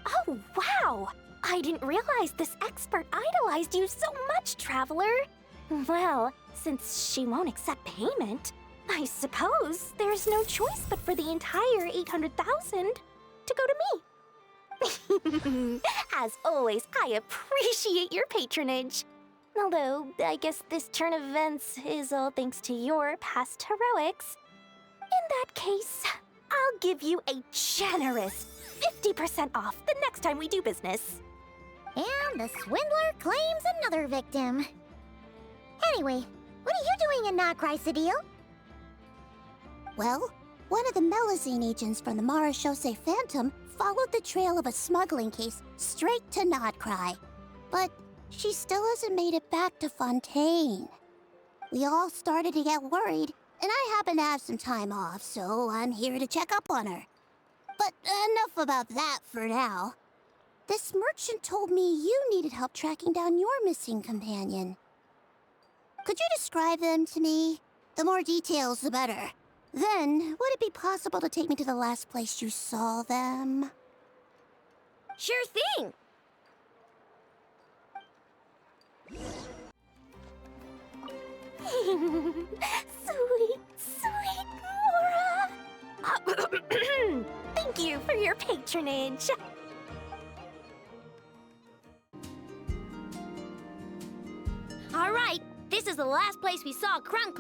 Oh, wow! I didn't realize this expert idolized you so much, Traveler. Well, since she won't accept payment, I suppose there's no choice but for the entire 800,000 to go to me. As always, I appreciate your patronage. Although, I guess this turn of events is all thanks to your past heroics. In that case, I'll give you a generous 50% off the next time we do business. And the swindler claims another victim. Anyway, what are you doing in Nod-Krai, Cedille? Well, one of the Melusine agents from the Marechaussee Phantom followed the trail of a smuggling case straight to Nod-Krai. But she still hasn't made it back to Fontaine. We all started to get worried, and I happen to have some time off, so I'm here to check up on her. But enough about that for now. This merchant told me you needed help tracking down your missing companion. Could you describe them to me? The more details, the better. Then, would it be possible to take me to the last place you saw them? Sure thing! Sweet, sweet Mora! Thank you for your patronage. All right, this is the last place we saw Clank.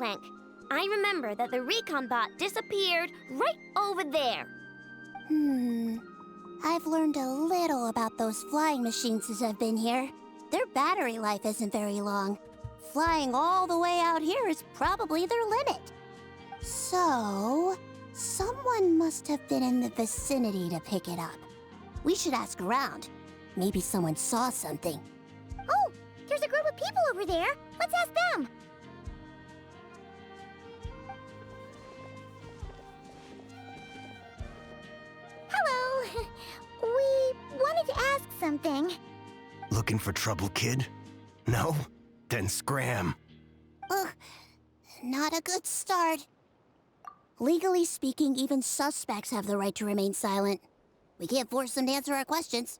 I remember that the recon bot disappeared right over there. I've learned a little about those flying machines since I've been here. Their battery life isn't very long. Flying all the way out here is probably their limit. So, someone must have been in the vicinity to pick it up. We should ask around. Maybe someone saw something. Oh, there's a group of people over there. Let's ask them. Hello. We wanted to ask something. Looking for trouble, kid? No? Then scram. Ugh, not a good start. Legally speaking, even suspects have the right to remain silent. We can't force them to answer our questions.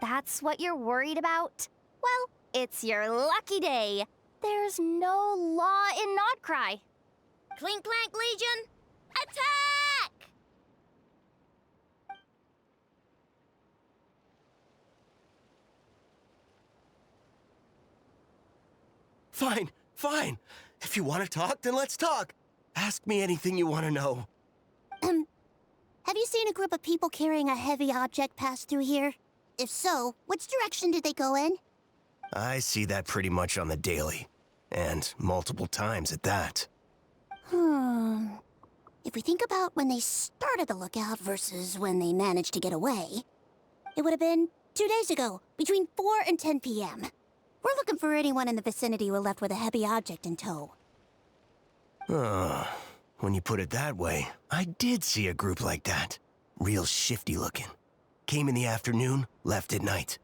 That's what you're worried about? Well, it's your lucky day. There's no law in Nod-Krai. Clank Legion, attack! Fine, fine. If you want to talk, then let's talk. Ask me anything you want to know. Have you seen a group of people carrying a heavy object pass through here? If so, which direction did they go in? I see that pretty much on the daily. And multiple times at that. If we think about when they started the lookout versus when they managed to get away, it would have been 2 days ago, between 4 and 10 p.m. We're looking for anyone in the vicinity who left with a heavy object in tow. When you put it that way, I did see a group like that. Real shifty looking. Came in the afternoon, left at night.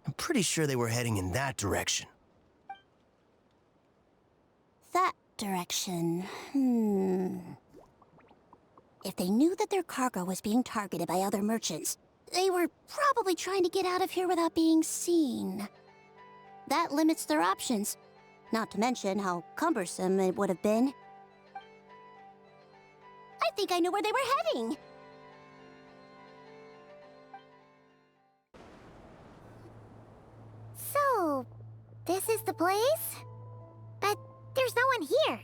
I'm pretty sure they were heading in that direction. That direction. If they knew that their cargo was being targeted by other merchants, they were probably trying to get out of here without being seen. That limits their options, not to mention how cumbersome it would have been. I think I know where they were heading. So, this is the place? But there's no one here.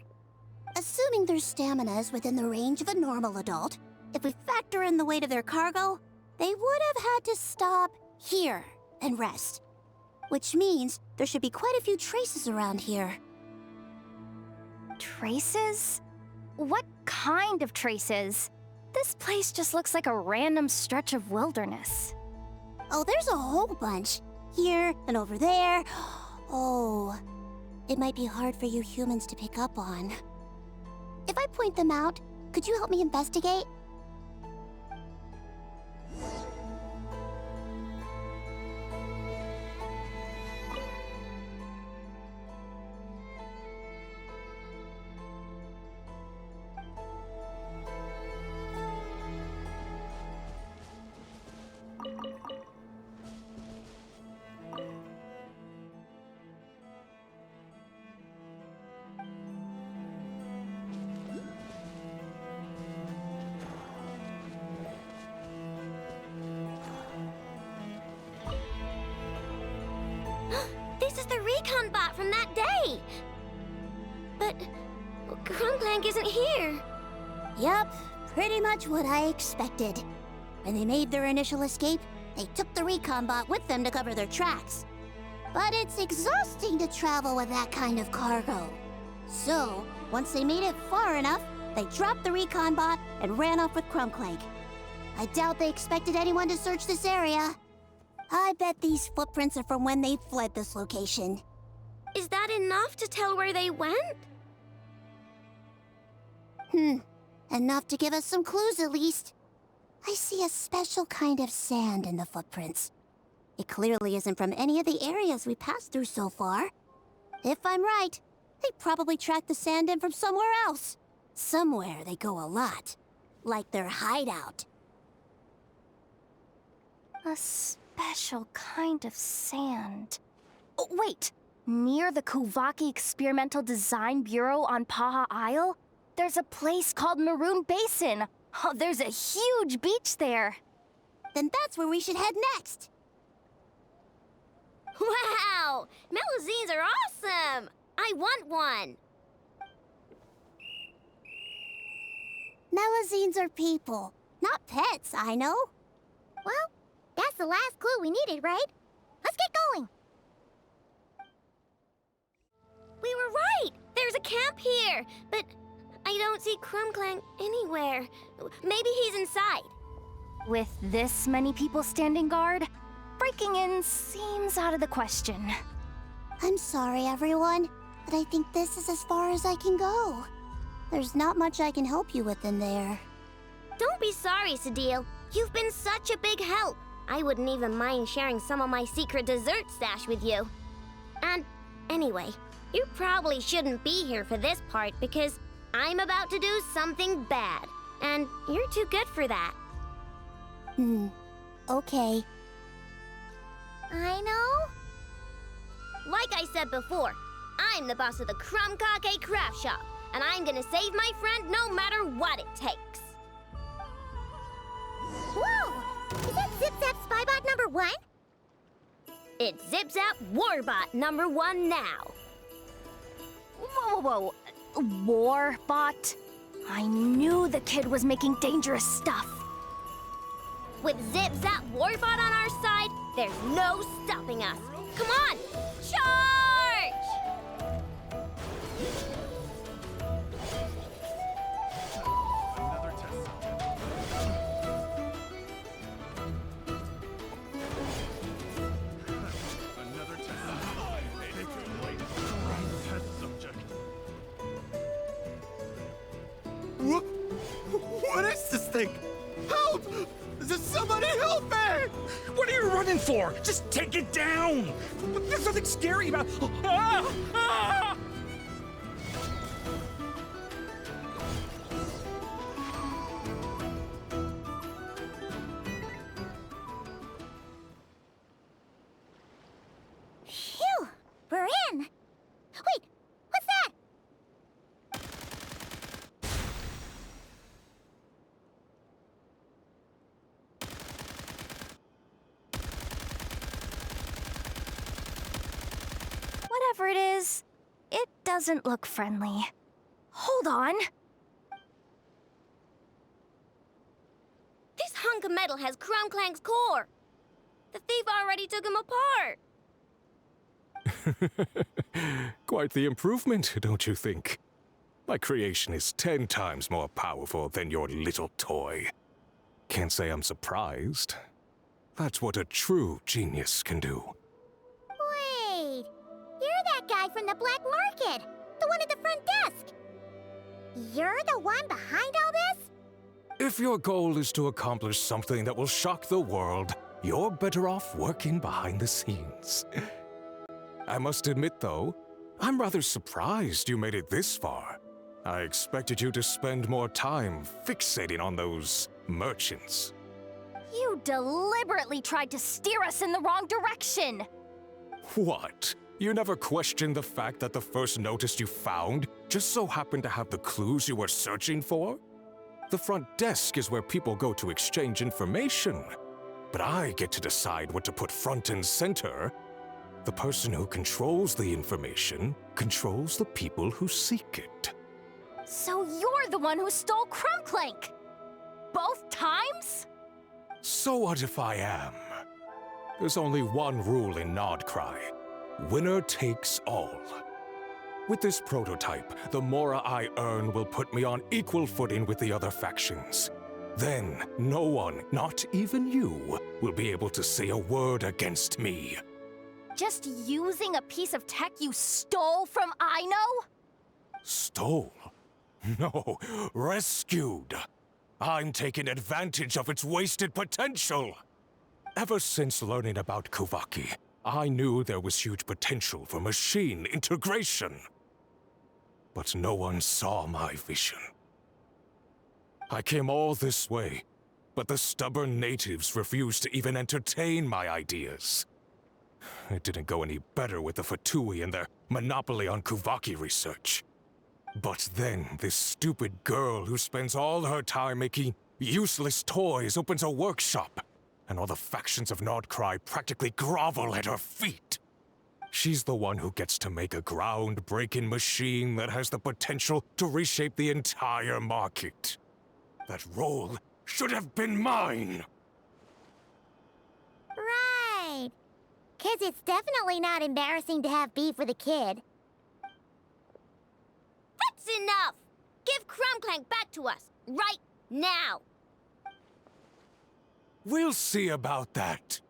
Assuming their stamina is within the range of a normal adult, if we factor in the weight of their cargo, they would have had to stop here and rest. Which means there should be quite a few traces around here. Traces? What kind of traces? This place just looks like a random stretch of wilderness. Oh, there's a whole bunch. Here and over there. Oh, it might be hard for you humans to pick up on. If I point them out, could you help me investigate? This is the recon bot from that day! But Clank isn't here. Yup, pretty much what I expected. When they made their initial escape, they took the recon bot with them to cover their tracks. But it's exhausting to travel with that kind of cargo. So, once they made it far enough, they dropped the recon bot and ran off with Clank. I doubt they expected anyone to search this area. I bet these footprints are from when they fled this location. Is that enough to tell where they went? Enough to give us some clues at least. I see a special kind of sand in the footprints. It clearly isn't from any of the areas we passed through so far. If I'm right, they probably tracked the sand in from somewhere else. Somewhere they go a lot. Like their hideout. A special kind of sand. Oh, wait! Near the Kuvaki Experimental Design Bureau on Paha Isle, there's a place called Maroon Basin. Oh, there's a huge beach there. Then that's where we should head next. Wow! Melazines are awesome! I want one! Melazines are people, not pets, I know. Well, that's the last clue we needed, right? Let's get going! We were right! There's a camp here, but I don't see Clank anywhere. Maybe he's inside. With this many people standing guard, breaking in seems out of the question. I'm sorry, everyone, but I think this is as far as I can go. There's not much I can help you with in there. Don't be sorry, Sadil. You've been such a big help. I wouldn't even mind sharing some of my secret dessert stash with you. And anyway, you probably shouldn't be here for this part because I'm about to do something bad, and you're too good for that. Okay. I know? Like I said before, I'm the boss of the Krumkake Craft Shop, and I'm gonna save my friend no matter what it takes. Whoa! Is that Zip-Zap Spybot number 1? It's Zip-Zap Warbot number 1 now. Whoa. Warbot? I knew the kid was making dangerous stuff. With Zip-Zap Warbot on our side, there's no stopping us. Come on, charge! What is this thing? Help! Somebody help me! What are you running for? Just take it down! There's nothing scary about... Ah! Ah! Phew! We're in! Wait! What's that? Whatever it is, it doesn't look friendly. Hold on. This hunk of metal has Clank's core. The thief already took him apart. Quite the improvement, don't you think? My creation is 10 times more powerful than your little toy. Can't say I'm surprised. That's what a true genius can do. Wait! You're that guy from the black market! The one at the front desk! You're the one behind all this? If your goal is to accomplish something that will shock the world, you're better off working behind the scenes. I must admit, though, I'm rather surprised you made it this far. I expected you to spend more time fixating on those merchants. You deliberately tried to steer us in the wrong direction! What? You never questioned the fact that the first notice you found just so happened to have the clues you were searching for? The front desk is where people go to exchange information. But I get to decide what to put front and center. The person who controls the information controls the people who seek it. So you're the one who stole Clank! Both times? So what if I am? There's only one rule in Nod-Krai. Winner takes all. With this prototype, the mora I earn will put me on equal footing with the other factions. Then, no one, not even you, will be able to say a word against me. Just using a piece of tech you stole from Aino? Stole? No, rescued. I'm taking advantage of its wasted potential. Ever since learning about Kuvaki, I knew there was huge potential for machine integration. But no one saw my vision. I came all this way, but the stubborn natives refused to even entertain my ideas. It didn't go any better with the Fatui and their monopoly on Kuvaki research. But then, this stupid girl who spends all her time making useless toys opens a workshop, and all the factions of Nod-Krai practically grovel at her feet. She's the one who gets to make a groundbreaking machine that has the potential to reshape the entire market. That role should have been mine! Right. 'Cause it's definitely not embarrassing to have beef with a kid. That's enough! Give Clank back to us, right now! We'll see about that.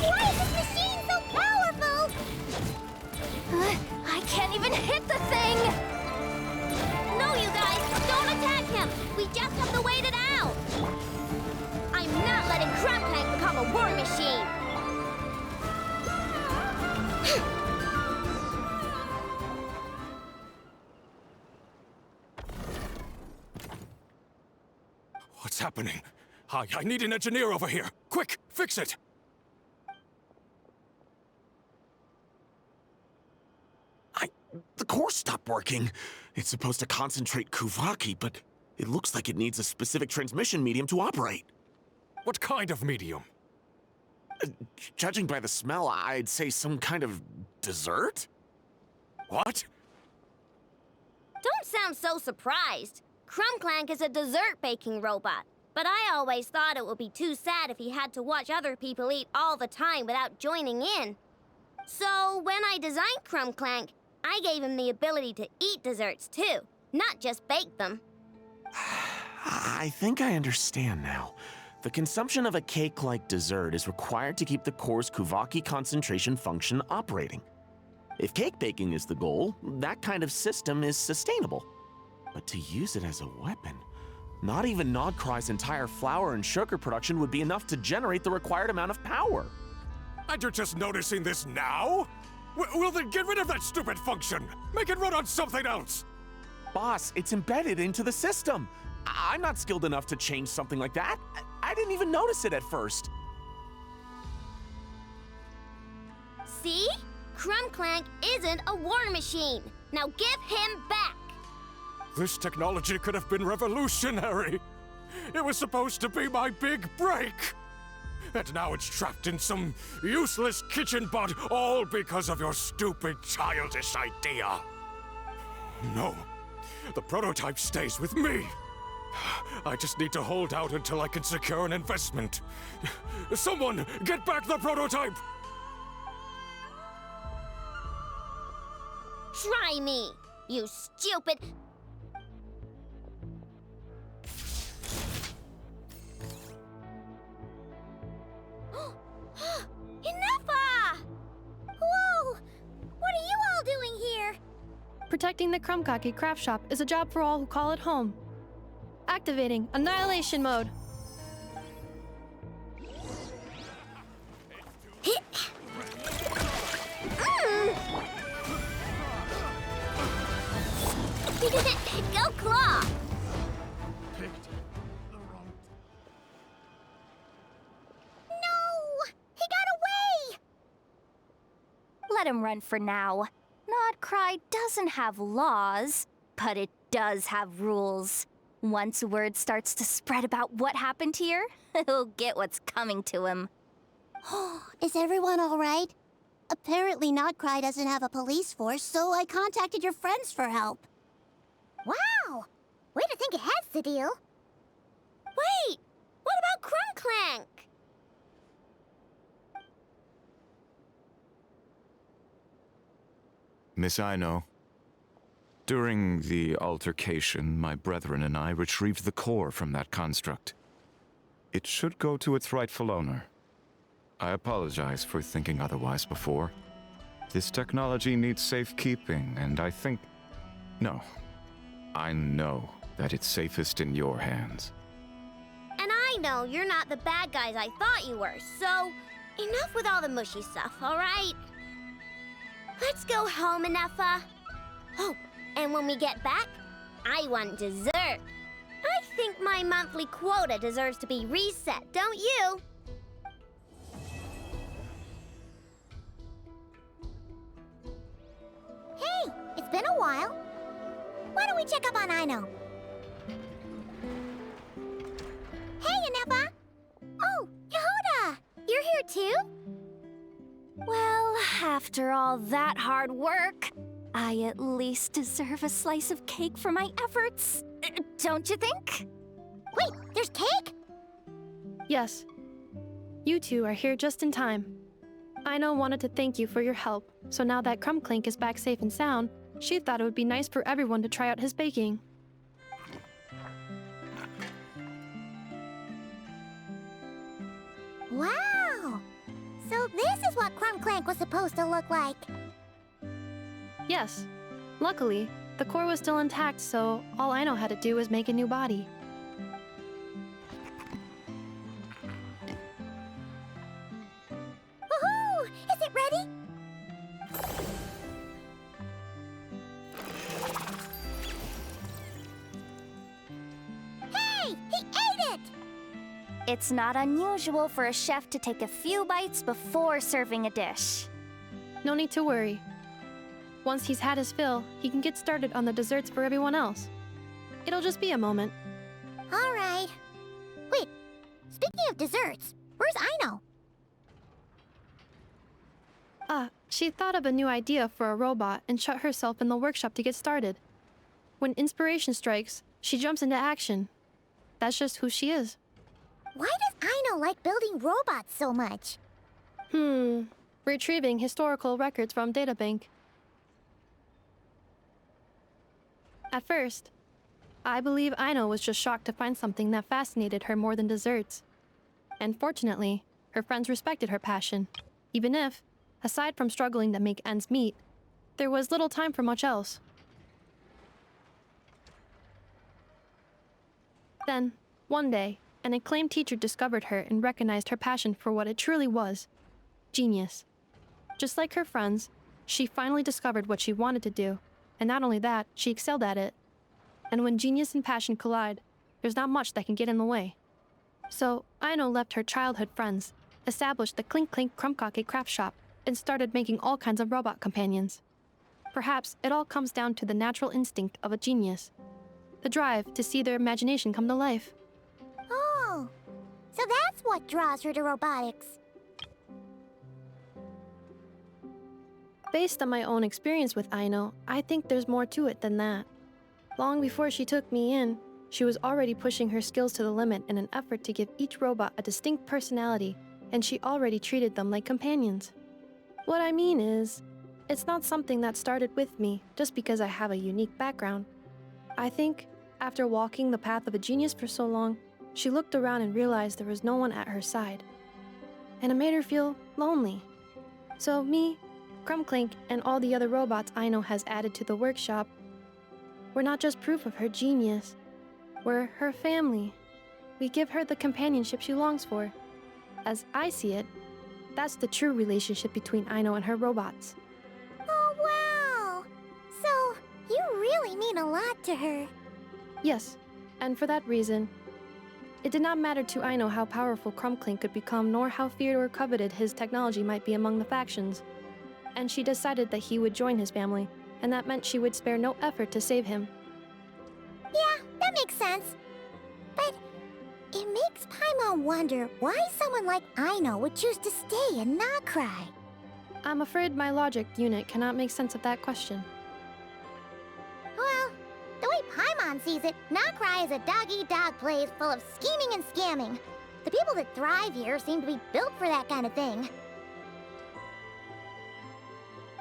Why is this machine so powerful? I can't even hit the thing! No, you guys, don't attack him! We just have to wait it out! I'm not letting Clank become a war machine! What's happening? I need an engineer over here. Quick, fix it! The core stopped working. It's supposed to concentrate Kuvaki, but it looks like it needs a specific transmission medium to operate. What kind of medium? Judging by the smell, I'd say some kind of dessert? What? Don't sound so surprised. Clank is a dessert baking robot, but I always thought it would be too sad if he had to watch other people eat all the time without joining in. So when I designed Clank, I gave him the ability to eat desserts too, not just bake them. I think I understand now. The consumption of a cake-like dessert is required to keep the core's Kuvaki concentration function operating. If cake baking is the goal, that kind of system is sustainable. But to use it as a weapon, not even Nod-Krai's entire flour and sugar production would be enough to generate the required amount of power. And you're just noticing this now? Well then get rid of that stupid function! Make it run on something else! Boss, it's embedded into the system. I'm not skilled enough to change something like that. I didn't even notice it at first. See? Clank isn't a war machine. Now give him back. This technology could have been revolutionary. It was supposed to be my big break. And now it's trapped in some useless kitchen bot, all because of your stupid childish idea. No, the prototype stays with me. I just need to hold out until I can secure an investment. Someone, get back the prototype! Try me, you stupid... Ineffa! Whoa! What are you all doing here? Protecting the Krumkake craft shop is a job for all who call it home. Activating Annihilation Mode. Go Claw! No! He got away! Let him run for now. Nod-Krai doesn't have laws, but it does have rules. Once word starts to spread about what happened here, he'll get what's coming to him. Is everyone all right? Apparently Nod-Krai doesn't have a police force, so I contacted your friends for help. Wow! Way to think ahead, Sadil. Wait! What about Clank? Miss Aino, during the altercation, my brethren and I retrieved the core from that construct. It should go to its rightful owner. I apologize for thinking otherwise before. This technology needs safekeeping, and I think... No. I know that it's safest in your hands. And I know you're not the bad guys I thought you were, so enough with all the mushy stuff, all right? Let's go home, Ineffa. Oh, and when we get back, I want dessert. I think my monthly quota deserves to be reset, don't you? Hey, it's been a while. Why don't we check up on Aino? Hey, Ineffa! Oh, Yehuda! You're here too? Well, after all that hard work, I at least deserve a slice of cake for my efforts. Don't you think? Wait, there's cake? Yes. You two are here just in time. Aino wanted to thank you for your help, so now that Clink is back safe and sound, she thought it would be nice for everyone to try out his baking. Wow! So this is what Clank was supposed to look like. Yes. Luckily, the core was still intact, so all Aino had to do was make a new body. Woohoo! Is it ready? Hey! He ate it! It's not unusual for a chef to take a few bites before serving a dish. No need to worry. Once he's had his fill, he can get started on the desserts for everyone else. It'll just be a moment. All right. Wait, speaking of desserts, where's Aino? She thought of a new idea for a robot and shut herself in the workshop to get started. When inspiration strikes, she jumps into action. That's just who she is. Why does Aino like building robots so much? Retrieving historical records from databank. At first, I believe Aino was just shocked to find something that fascinated her more than desserts. And fortunately, her friends respected her passion, even if, aside from struggling to make ends meet, there was little time for much else. Then, one day, an acclaimed teacher discovered her and recognized her passion for what it truly was: genius. Just like her friends, she finally discovered what she wanted to do, and not only that, she excelled at it. And when genius and passion collide, there's not much that can get in the way. So, Aino left her childhood friends, established the Clink Crumbkake craft shop, and started making all kinds of robot companions. Perhaps it all comes down to the natural instinct of a genius, the drive to see their imagination come to life. Oh, so that's what draws her to robotics. Based on my own experience with Aino, I think there's more to it than that. Long before she took me in, she was already pushing her skills to the limit in an effort to give each robot a distinct personality, and she already treated them like companions. What I mean is, it's not something that started with me just because I have a unique background. I think, after walking the path of a genius for so long, she looked around and realized there was no one at her side. And it made her feel lonely. So me, Clink, and all the other robots Aino has added to the workshop, we're not just proof of her genius. We're her family. We give her the companionship she longs for. As I see it, that's the true relationship between Aino and her robots. Oh, wow! So, you really mean a lot to her. Yes, and for that reason, it did not matter to Aino how powerful Clink could become, nor how feared or coveted his technology might be among the factions. And she decided that he would join his family, and that meant she would spare no effort to save him. Yeah, that makes sense. But it makes Paimon wonder why someone like Aino would choose to stay in Nod-Krai. I'm afraid my logic unit cannot make sense of that question. Well, the way Paimon sees it, Nod-Krai is a dog-eat-dog place full of scheming and scamming. The people that thrive here seem to be built for that kind of thing.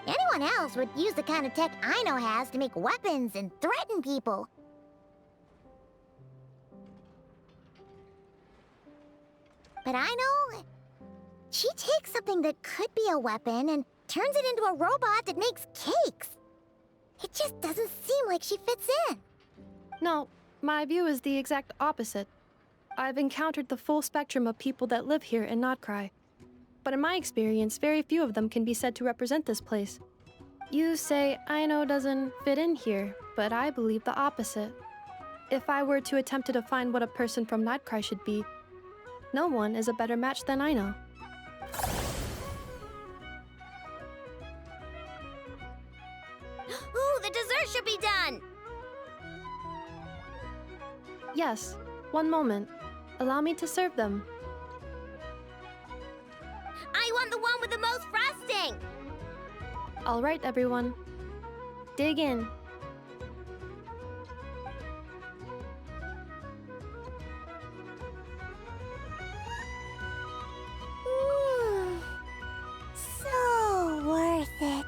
Anyone else would use the kind of tech Aino has to make weapons and threaten people. But Aino, she takes something that could be a weapon and turns it into a robot that makes cakes. It just doesn't seem like she fits in. No, my view is the exact opposite. I've encountered the full spectrum of people that live here in Nod-Krai. But in my experience, very few of them can be said to represent this place. You say Aino doesn't fit in here, but I believe the opposite. If I were to attempt to define what a person from Nod-Krai should be, no one is a better match than Aino. Ooh, the dessert should be done! Yes, one moment. Allow me to serve them. I want the one with the most frosting! All right, everyone. Dig in. So worth it.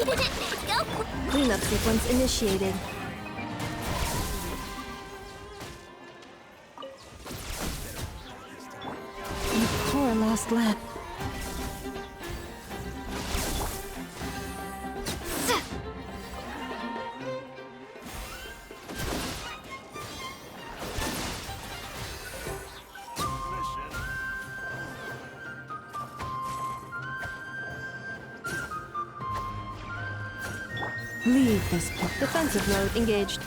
Go! Cleanup sequence initiated. You poor lost lamb. Leave this place. Defensive mode engaged.